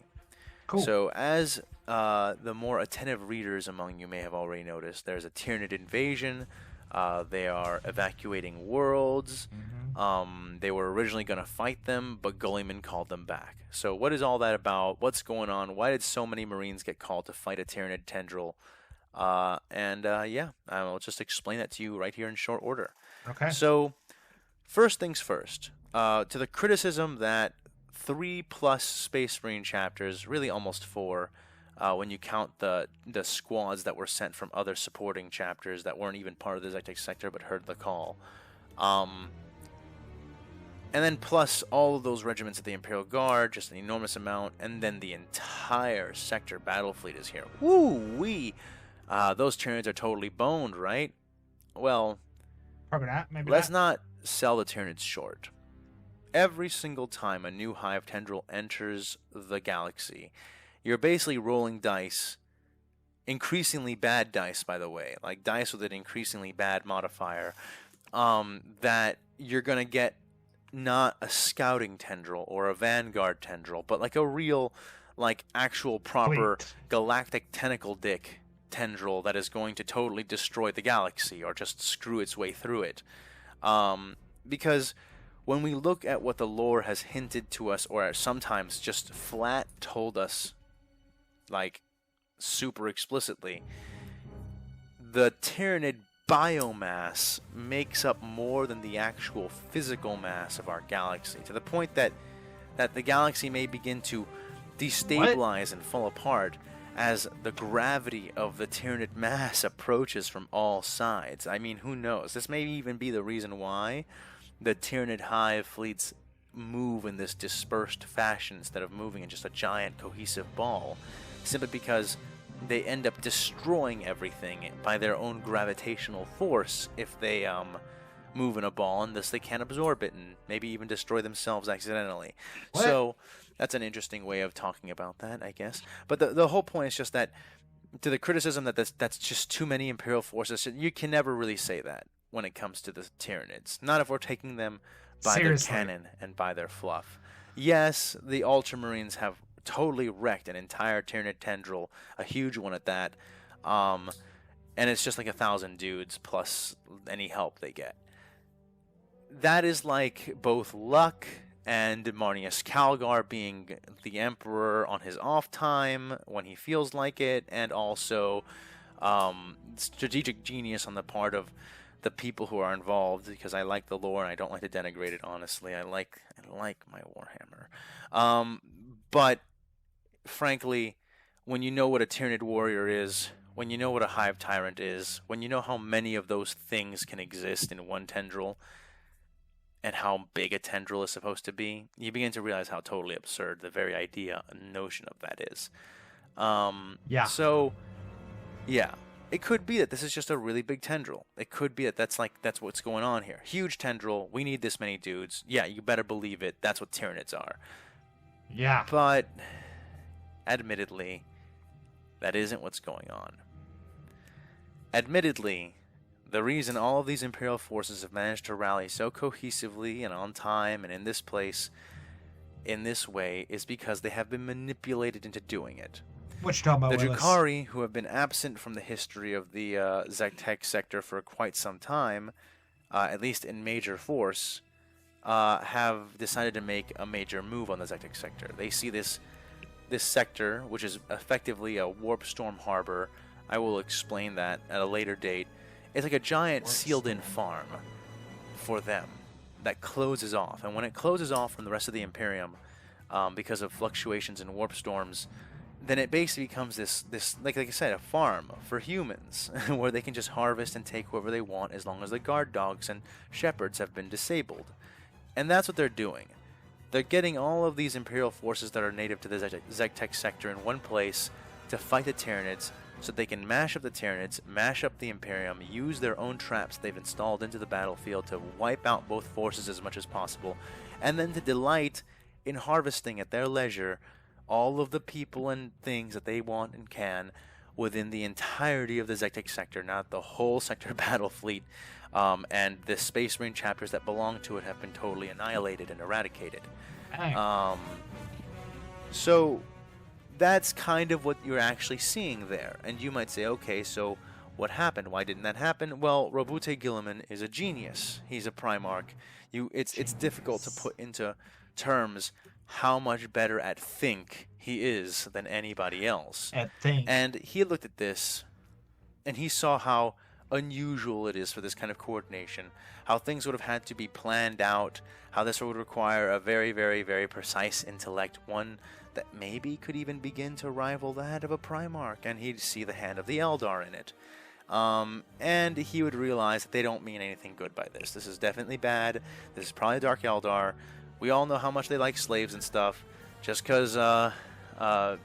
Cool. So as the more attentive readers among you may have already noticed, there's a Tyranid invasion. They are evacuating worlds. They were originally going to fight them, but Gulliman called them back. So what is all that about? What's going on? Why did so many Marines get called to fight a Tyranid tendril? Yeah, I'll just explain that to you right here in short order. Okay. So, first things first. To the criticism that 3+ Space Marine chapters, really almost 4, when you count the squads that were sent from other supporting chapters that weren't even part of the Zectic sector but heard the call. And then plus all of those regiments of the Imperial Guard, just an enormous amount, and then the entire sector battle fleet is here. Woo-wee! Those Tyranids are totally boned, right? Well, Probably not. Maybe let's not. not sell the Tyranids short. Every single time a new hive tendril enters the galaxy, you're basically rolling dice, increasingly bad dice, by the way, like dice with an increasingly bad modifier, that you're going to get not a scouting tendril or a vanguard tendril, but like a real, like actual proper Wait. galactic tentacle dick tendril that is going to totally destroy the galaxy or just screw its way through it. Because when we look at what the lore has hinted to us, or sometimes just flat told us, like super explicitly, the Tyranid biomass makes up more than the actual physical mass of our galaxy, to the point that the galaxy may begin to destabilize and fall apart as the gravity of the Tyranid mass approaches from all sides. I mean, who knows? This may even be the reason why the Tyranid hive fleets move in this dispersed fashion instead of moving in just a giant cohesive ball, simply because they end up destroying everything by their own gravitational force if they move in a ball, and thus they can't absorb it and maybe even destroy themselves accidentally. What? So that's an interesting way of talking about that, I guess. But the whole point is just that, to the criticism that that's just too many Imperial forces, you can never really say that when it comes to the Tyranids. Not if we're taking them by Seriously. their canon and by their fluff. Yes, the Ultramarines have totally wrecked an entire Tyranid tendril, a huge one at that, and it's just like 1,000 dudes plus any help they get. That is like both luck and Marnius Calgar being the Emperor on his off time when he feels like it, and also strategic genius on the part of the people who are involved, because I like the lore and I don't like to denigrate it, honestly. I like my Warhammer. But frankly, when you know what a Tyranid warrior is, when you know what a Hive Tyrant is, when you know how many of those things can exist in one tendril, and how big a tendril is supposed to be, you begin to realize how totally absurd the very idea and notion of that is. Yeah. So, yeah. It could be that this is just a really big tendril. It could be that that's what's going on here. Huge tendril. We need this many dudes. Yeah, you better believe it. That's what Tyranids are. Yeah. But, admittedly, that isn't what's going on. Admittedly, the reason all of these Imperial forces have managed to rally so cohesively and on time and in this place, in this way, is because they have been manipulated into doing it. What you talking about, The Willis? Drukhari, who have been absent from the history of the Zektek sector for quite some time, at least in major force, have decided to make a major move on the Zektek sector. They see this sector, which is effectively a warp storm harbor. I will explain that at a later date. It's like a giant sealed-in farm for them that closes off. And when it closes off from the rest of the Imperium, because of fluctuations in warp storms, then it basically becomes this like I said, a farm for humans, where they can just harvest and take whoever they want as long as the guard dogs and shepherds have been disabled. And that's what they're doing. They're getting all of these Imperial forces that are native to the Zektek sector in one place to fight the Tyranids, so they can mash up the Tyranids, mash up the Imperium, use their own traps they've installed into the battlefield to wipe out both forces as much as possible, and then to delight in harvesting at their leisure all of the people and things that they want and can within the entirety of the Zektek sector, not the whole sector battle fleet, and the Space Marine chapters that belong to it have been totally annihilated and eradicated. Dang. So that's kind of what you're actually seeing there. And you might say, okay, so what happened? Why didn't that happen? Well, Robute Guilliman is a genius. He's a Primarch. It's difficult to put into terms how much better at think he is than anybody else. At think. And he looked at this, and he saw how unusual it is for this kind of coordination, how things would have had to be planned out, how this would require a very, very, very precise intellect, one that maybe could even begin to rival that of a Primarch, and he'd see the hand of the Eldar in it. And he would realize that they don't mean anything good by this. This is definitely bad. This is probably Dark Eldar. We all know how much they like slaves and stuff. Just because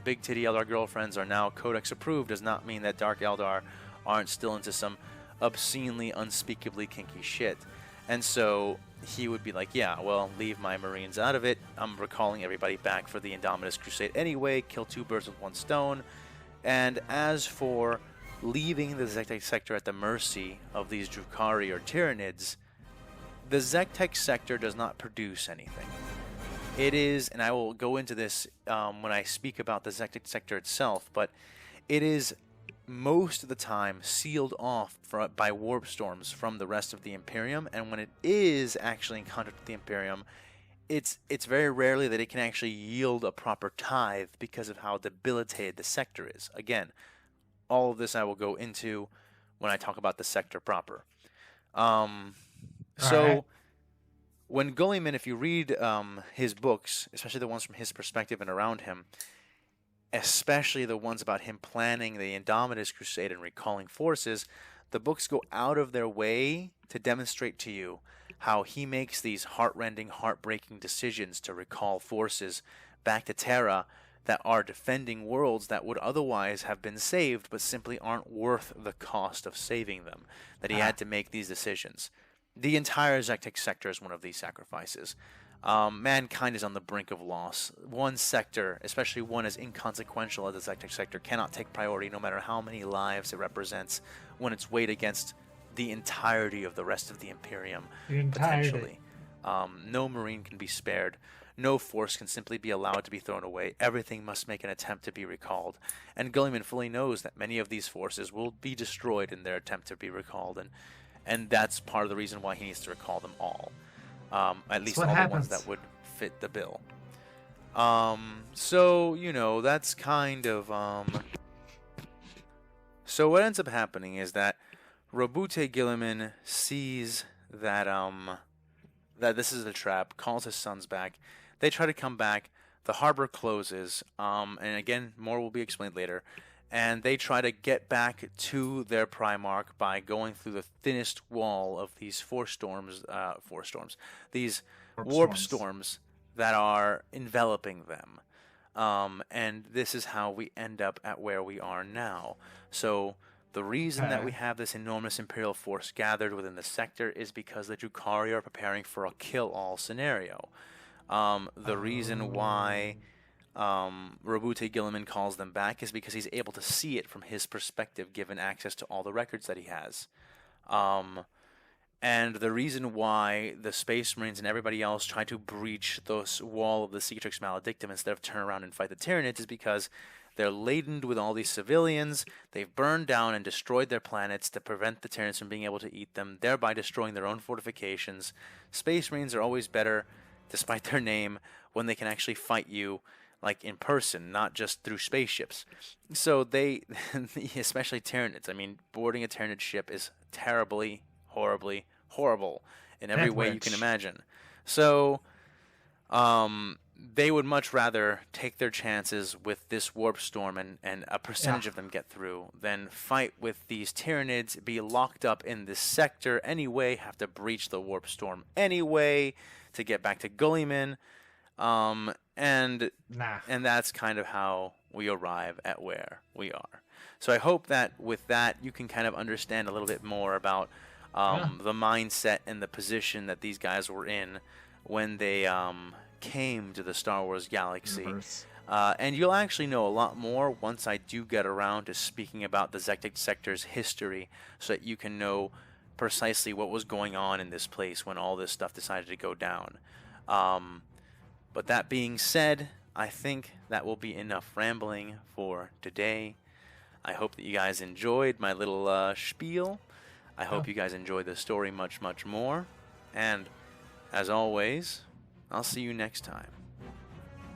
big titty Eldar girlfriends are now Codex approved does not mean that Dark Eldar aren't still into some obscenely, unspeakably kinky shit. And so he would be like, yeah, well, leave my Marines out of it. I'm recalling everybody back for the Indominus Crusade anyway. Kill two birds with one stone. And as for leaving the Zektek sector at the mercy of these Drukhari or Tyranids, the Zektek sector does not produce anything. It is, and I will go into this when I speak about the Zektek sector itself, but it is most of the time sealed off by warp storms from the rest of the Imperium, and when it is actually in contact with the Imperium, it's very rarely that it can actually yield a proper tithe because of how debilitated the sector is. Again, all of this I will go into when I talk about the sector proper. So, when Gulliman, if you read his books, especially the ones from his perspective and around him, especially the ones about him planning the Indomitus Crusade and recalling forces, the books go out of their way to demonstrate to you how he makes these heartrending, heartbreaking decisions to recall forces back to Terra that are defending worlds that would otherwise have been saved but simply aren't worth the cost of saving them, that he had to make these decisions. The entire Zectic sector is one of these sacrifices. Mankind is on the brink of loss. One sector, especially one as inconsequential as the Zectic sector, cannot take priority no matter how many lives it represents when it's weighed against the entirety of the rest of the Imperium, potentially. No Marine can be spared. No force can simply be allowed to be thrown away. Everything must make an attempt to be recalled. And Gulliman fully knows that many of these forces will be destroyed in their attempt to be recalled, and that's part of the reason why he needs to recall them all. At least all the ones that would fit the bill. So, you know, that's kind of... So what ends up happening is that Robute Gilliman sees that that this is a trap, calls his sons back. They try to come back. The harbor closes, and again, more will be explained later. And they try to get back to their Primarch by going through the thinnest wall of these these warp storms that are enveloping them. And this is how we end up at where we are now. So the reason that we have this enormous Imperial force gathered within the sector is because the Drukhari are preparing for a kill-all scenario. The reason why Robute Gilliman calls them back is because he's able to see it from his perspective, given access to all the records that he has. And the reason why the Space Marines and everybody else try to breach this wall of the Cicatrix Maledictum instead of turn around and fight the Tyranids is because they're laden with all these civilians. They've burned down and destroyed their planets to prevent the Tyranids from being able to eat them, thereby destroying their own fortifications. Space Marines are always better, despite their name, when they can actually fight you like in person, not just through spaceships. So they, especially Tyranids, I mean, boarding a Tyranid ship is terribly, horribly, horrible in every way you can imagine. So they would much rather take their chances with this warp storm and a percentage of them get through than fight with these Tyranids, be locked up in this sector anyway, have to breach the warp storm anyway to get back to Gulliman. And that's kind of how we arrive at where we are. So I hope that with that you can kind of understand a little bit more about the mindset and the position that these guys were in when they came to the Star Wars galaxy. And you'll actually know a lot more once I do get around to speaking about the Zectic sector's history, so that you can know precisely what was going on in this place when all this stuff decided to go down. But that being said, I think that will be enough rambling for today. I hope that you guys enjoyed my little spiel. I hope you guys enjoyed the story much, much more. And as always, I'll see you next time.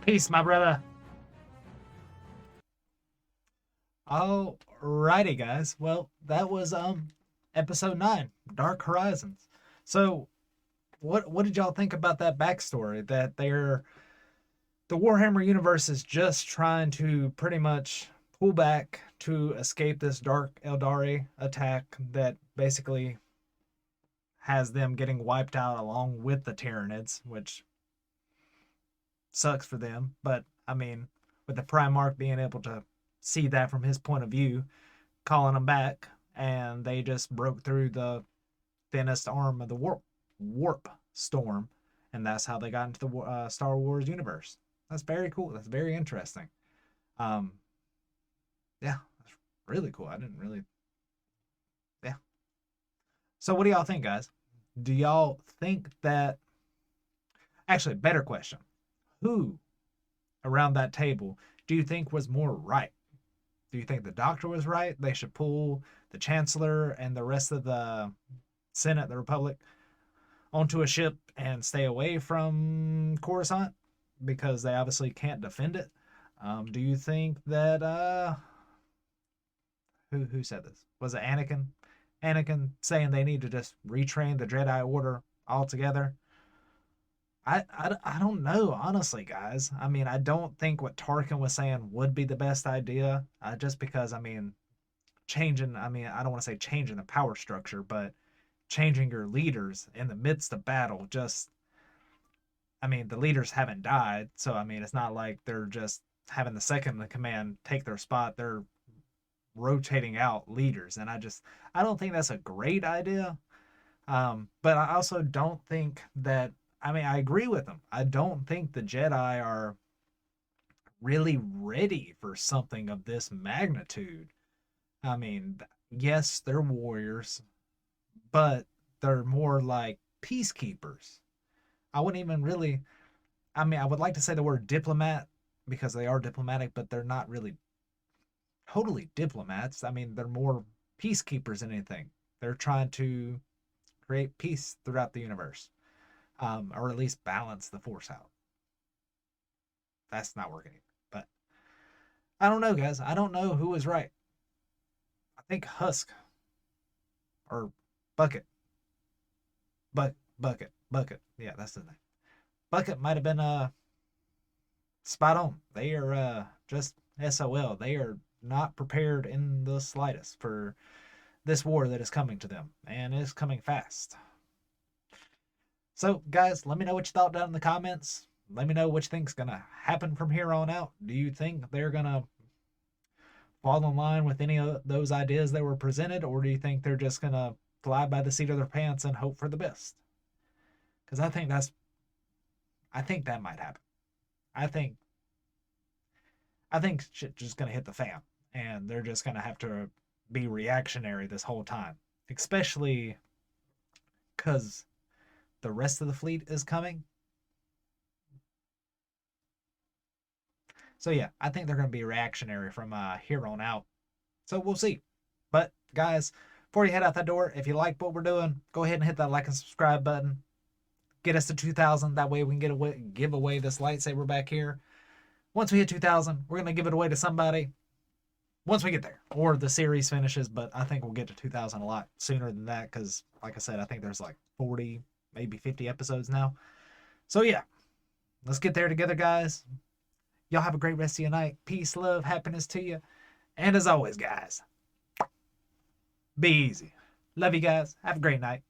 Peace, my brother. Alrighty, guys. Well, that was episode 9, Dark Horizons. So what did y'all think about that backstory? That the Warhammer universe is just trying to pretty much pull back to escape this Dark Eldari attack that basically has them getting wiped out along with the Tyranids, which sucks for them. But I mean, with the Primarch being able to see that from his point of view, calling them back, and they just broke through the thinnest arm of the warp storm, and that's how they got into the Star Wars universe. That's very cool. That's very interesting. Yeah, that's really cool. I didn't really. Yeah. So what do y'all think, guys? Do y'all think that? Actually, better question: who around that table do you think was more right? Do you think the Doctor was right? They should pull the Chancellor and the rest of the Senate, the Republic, onto a ship and stay away from Coruscant because they obviously can't defend it. Do you think that who said this? Was it Anakin? Anakin saying they need to just retrain the Jedi Order altogether? I don't know, honestly, guys. I mean, I don't think what Tarkin was saying would be the best idea, just because, I mean, I mean, I don't want to say changing the power structure, but changing your leaders in the midst of battle, just, I mean, the leaders haven't died, so, I mean, it's not like they're just having the second in command take their spot. They're rotating out leaders, and I don't think that's a great idea. But I also don't think that, I mean, I agree with them. I don't think the Jedi are really ready for something of this magnitude. I mean, yes, they're warriors, but they're more like peacekeepers. I wouldn't even really, I mean, I would like to say the word diplomat because they are diplomatic, but they're not really totally diplomats. I mean, they're more peacekeepers than anything. They're trying to create peace throughout the universe, or at least balance the force out. That's not working, but I don't know, guys. I don't know who is right. I think Husk or Bucket, Bucket. Yeah, that's his name. Bucket might have been spot on. They are just SOL. They are not prepared in the slightest for this war that is coming to them, and it's coming fast. So, guys, let me know what you thought down in the comments. Let me know what you think's gonna happen from here on out. Do you think they're gonna fall in line with any of those ideas that were presented, or do you think they're just gonna fly by the seat of their pants and hope for the best? Because I think that might happen. I think I think shit just gonna hit the fan, and they're just gonna have to be reactionary this whole time, especially because the rest of the fleet is coming. So yeah, I think they're gonna be reactionary from here on out. So we'll see. But guys, before you head out that door, if you like what we're doing, go ahead and hit that like and subscribe button. Get us to 2,000. That way we can give away this lightsaber back here. Once we hit 2,000, we're gonna give it away to somebody. Once we get there, or the series finishes, but I think we'll get to 2,000 a lot sooner than that because, like I said, I think there's like 40, maybe 50 episodes now. So yeah, let's get there together, guys. Y'all have a great rest of your night. Peace, love, happiness to you. And as always, guys, be easy. Love you guys. Have a great night.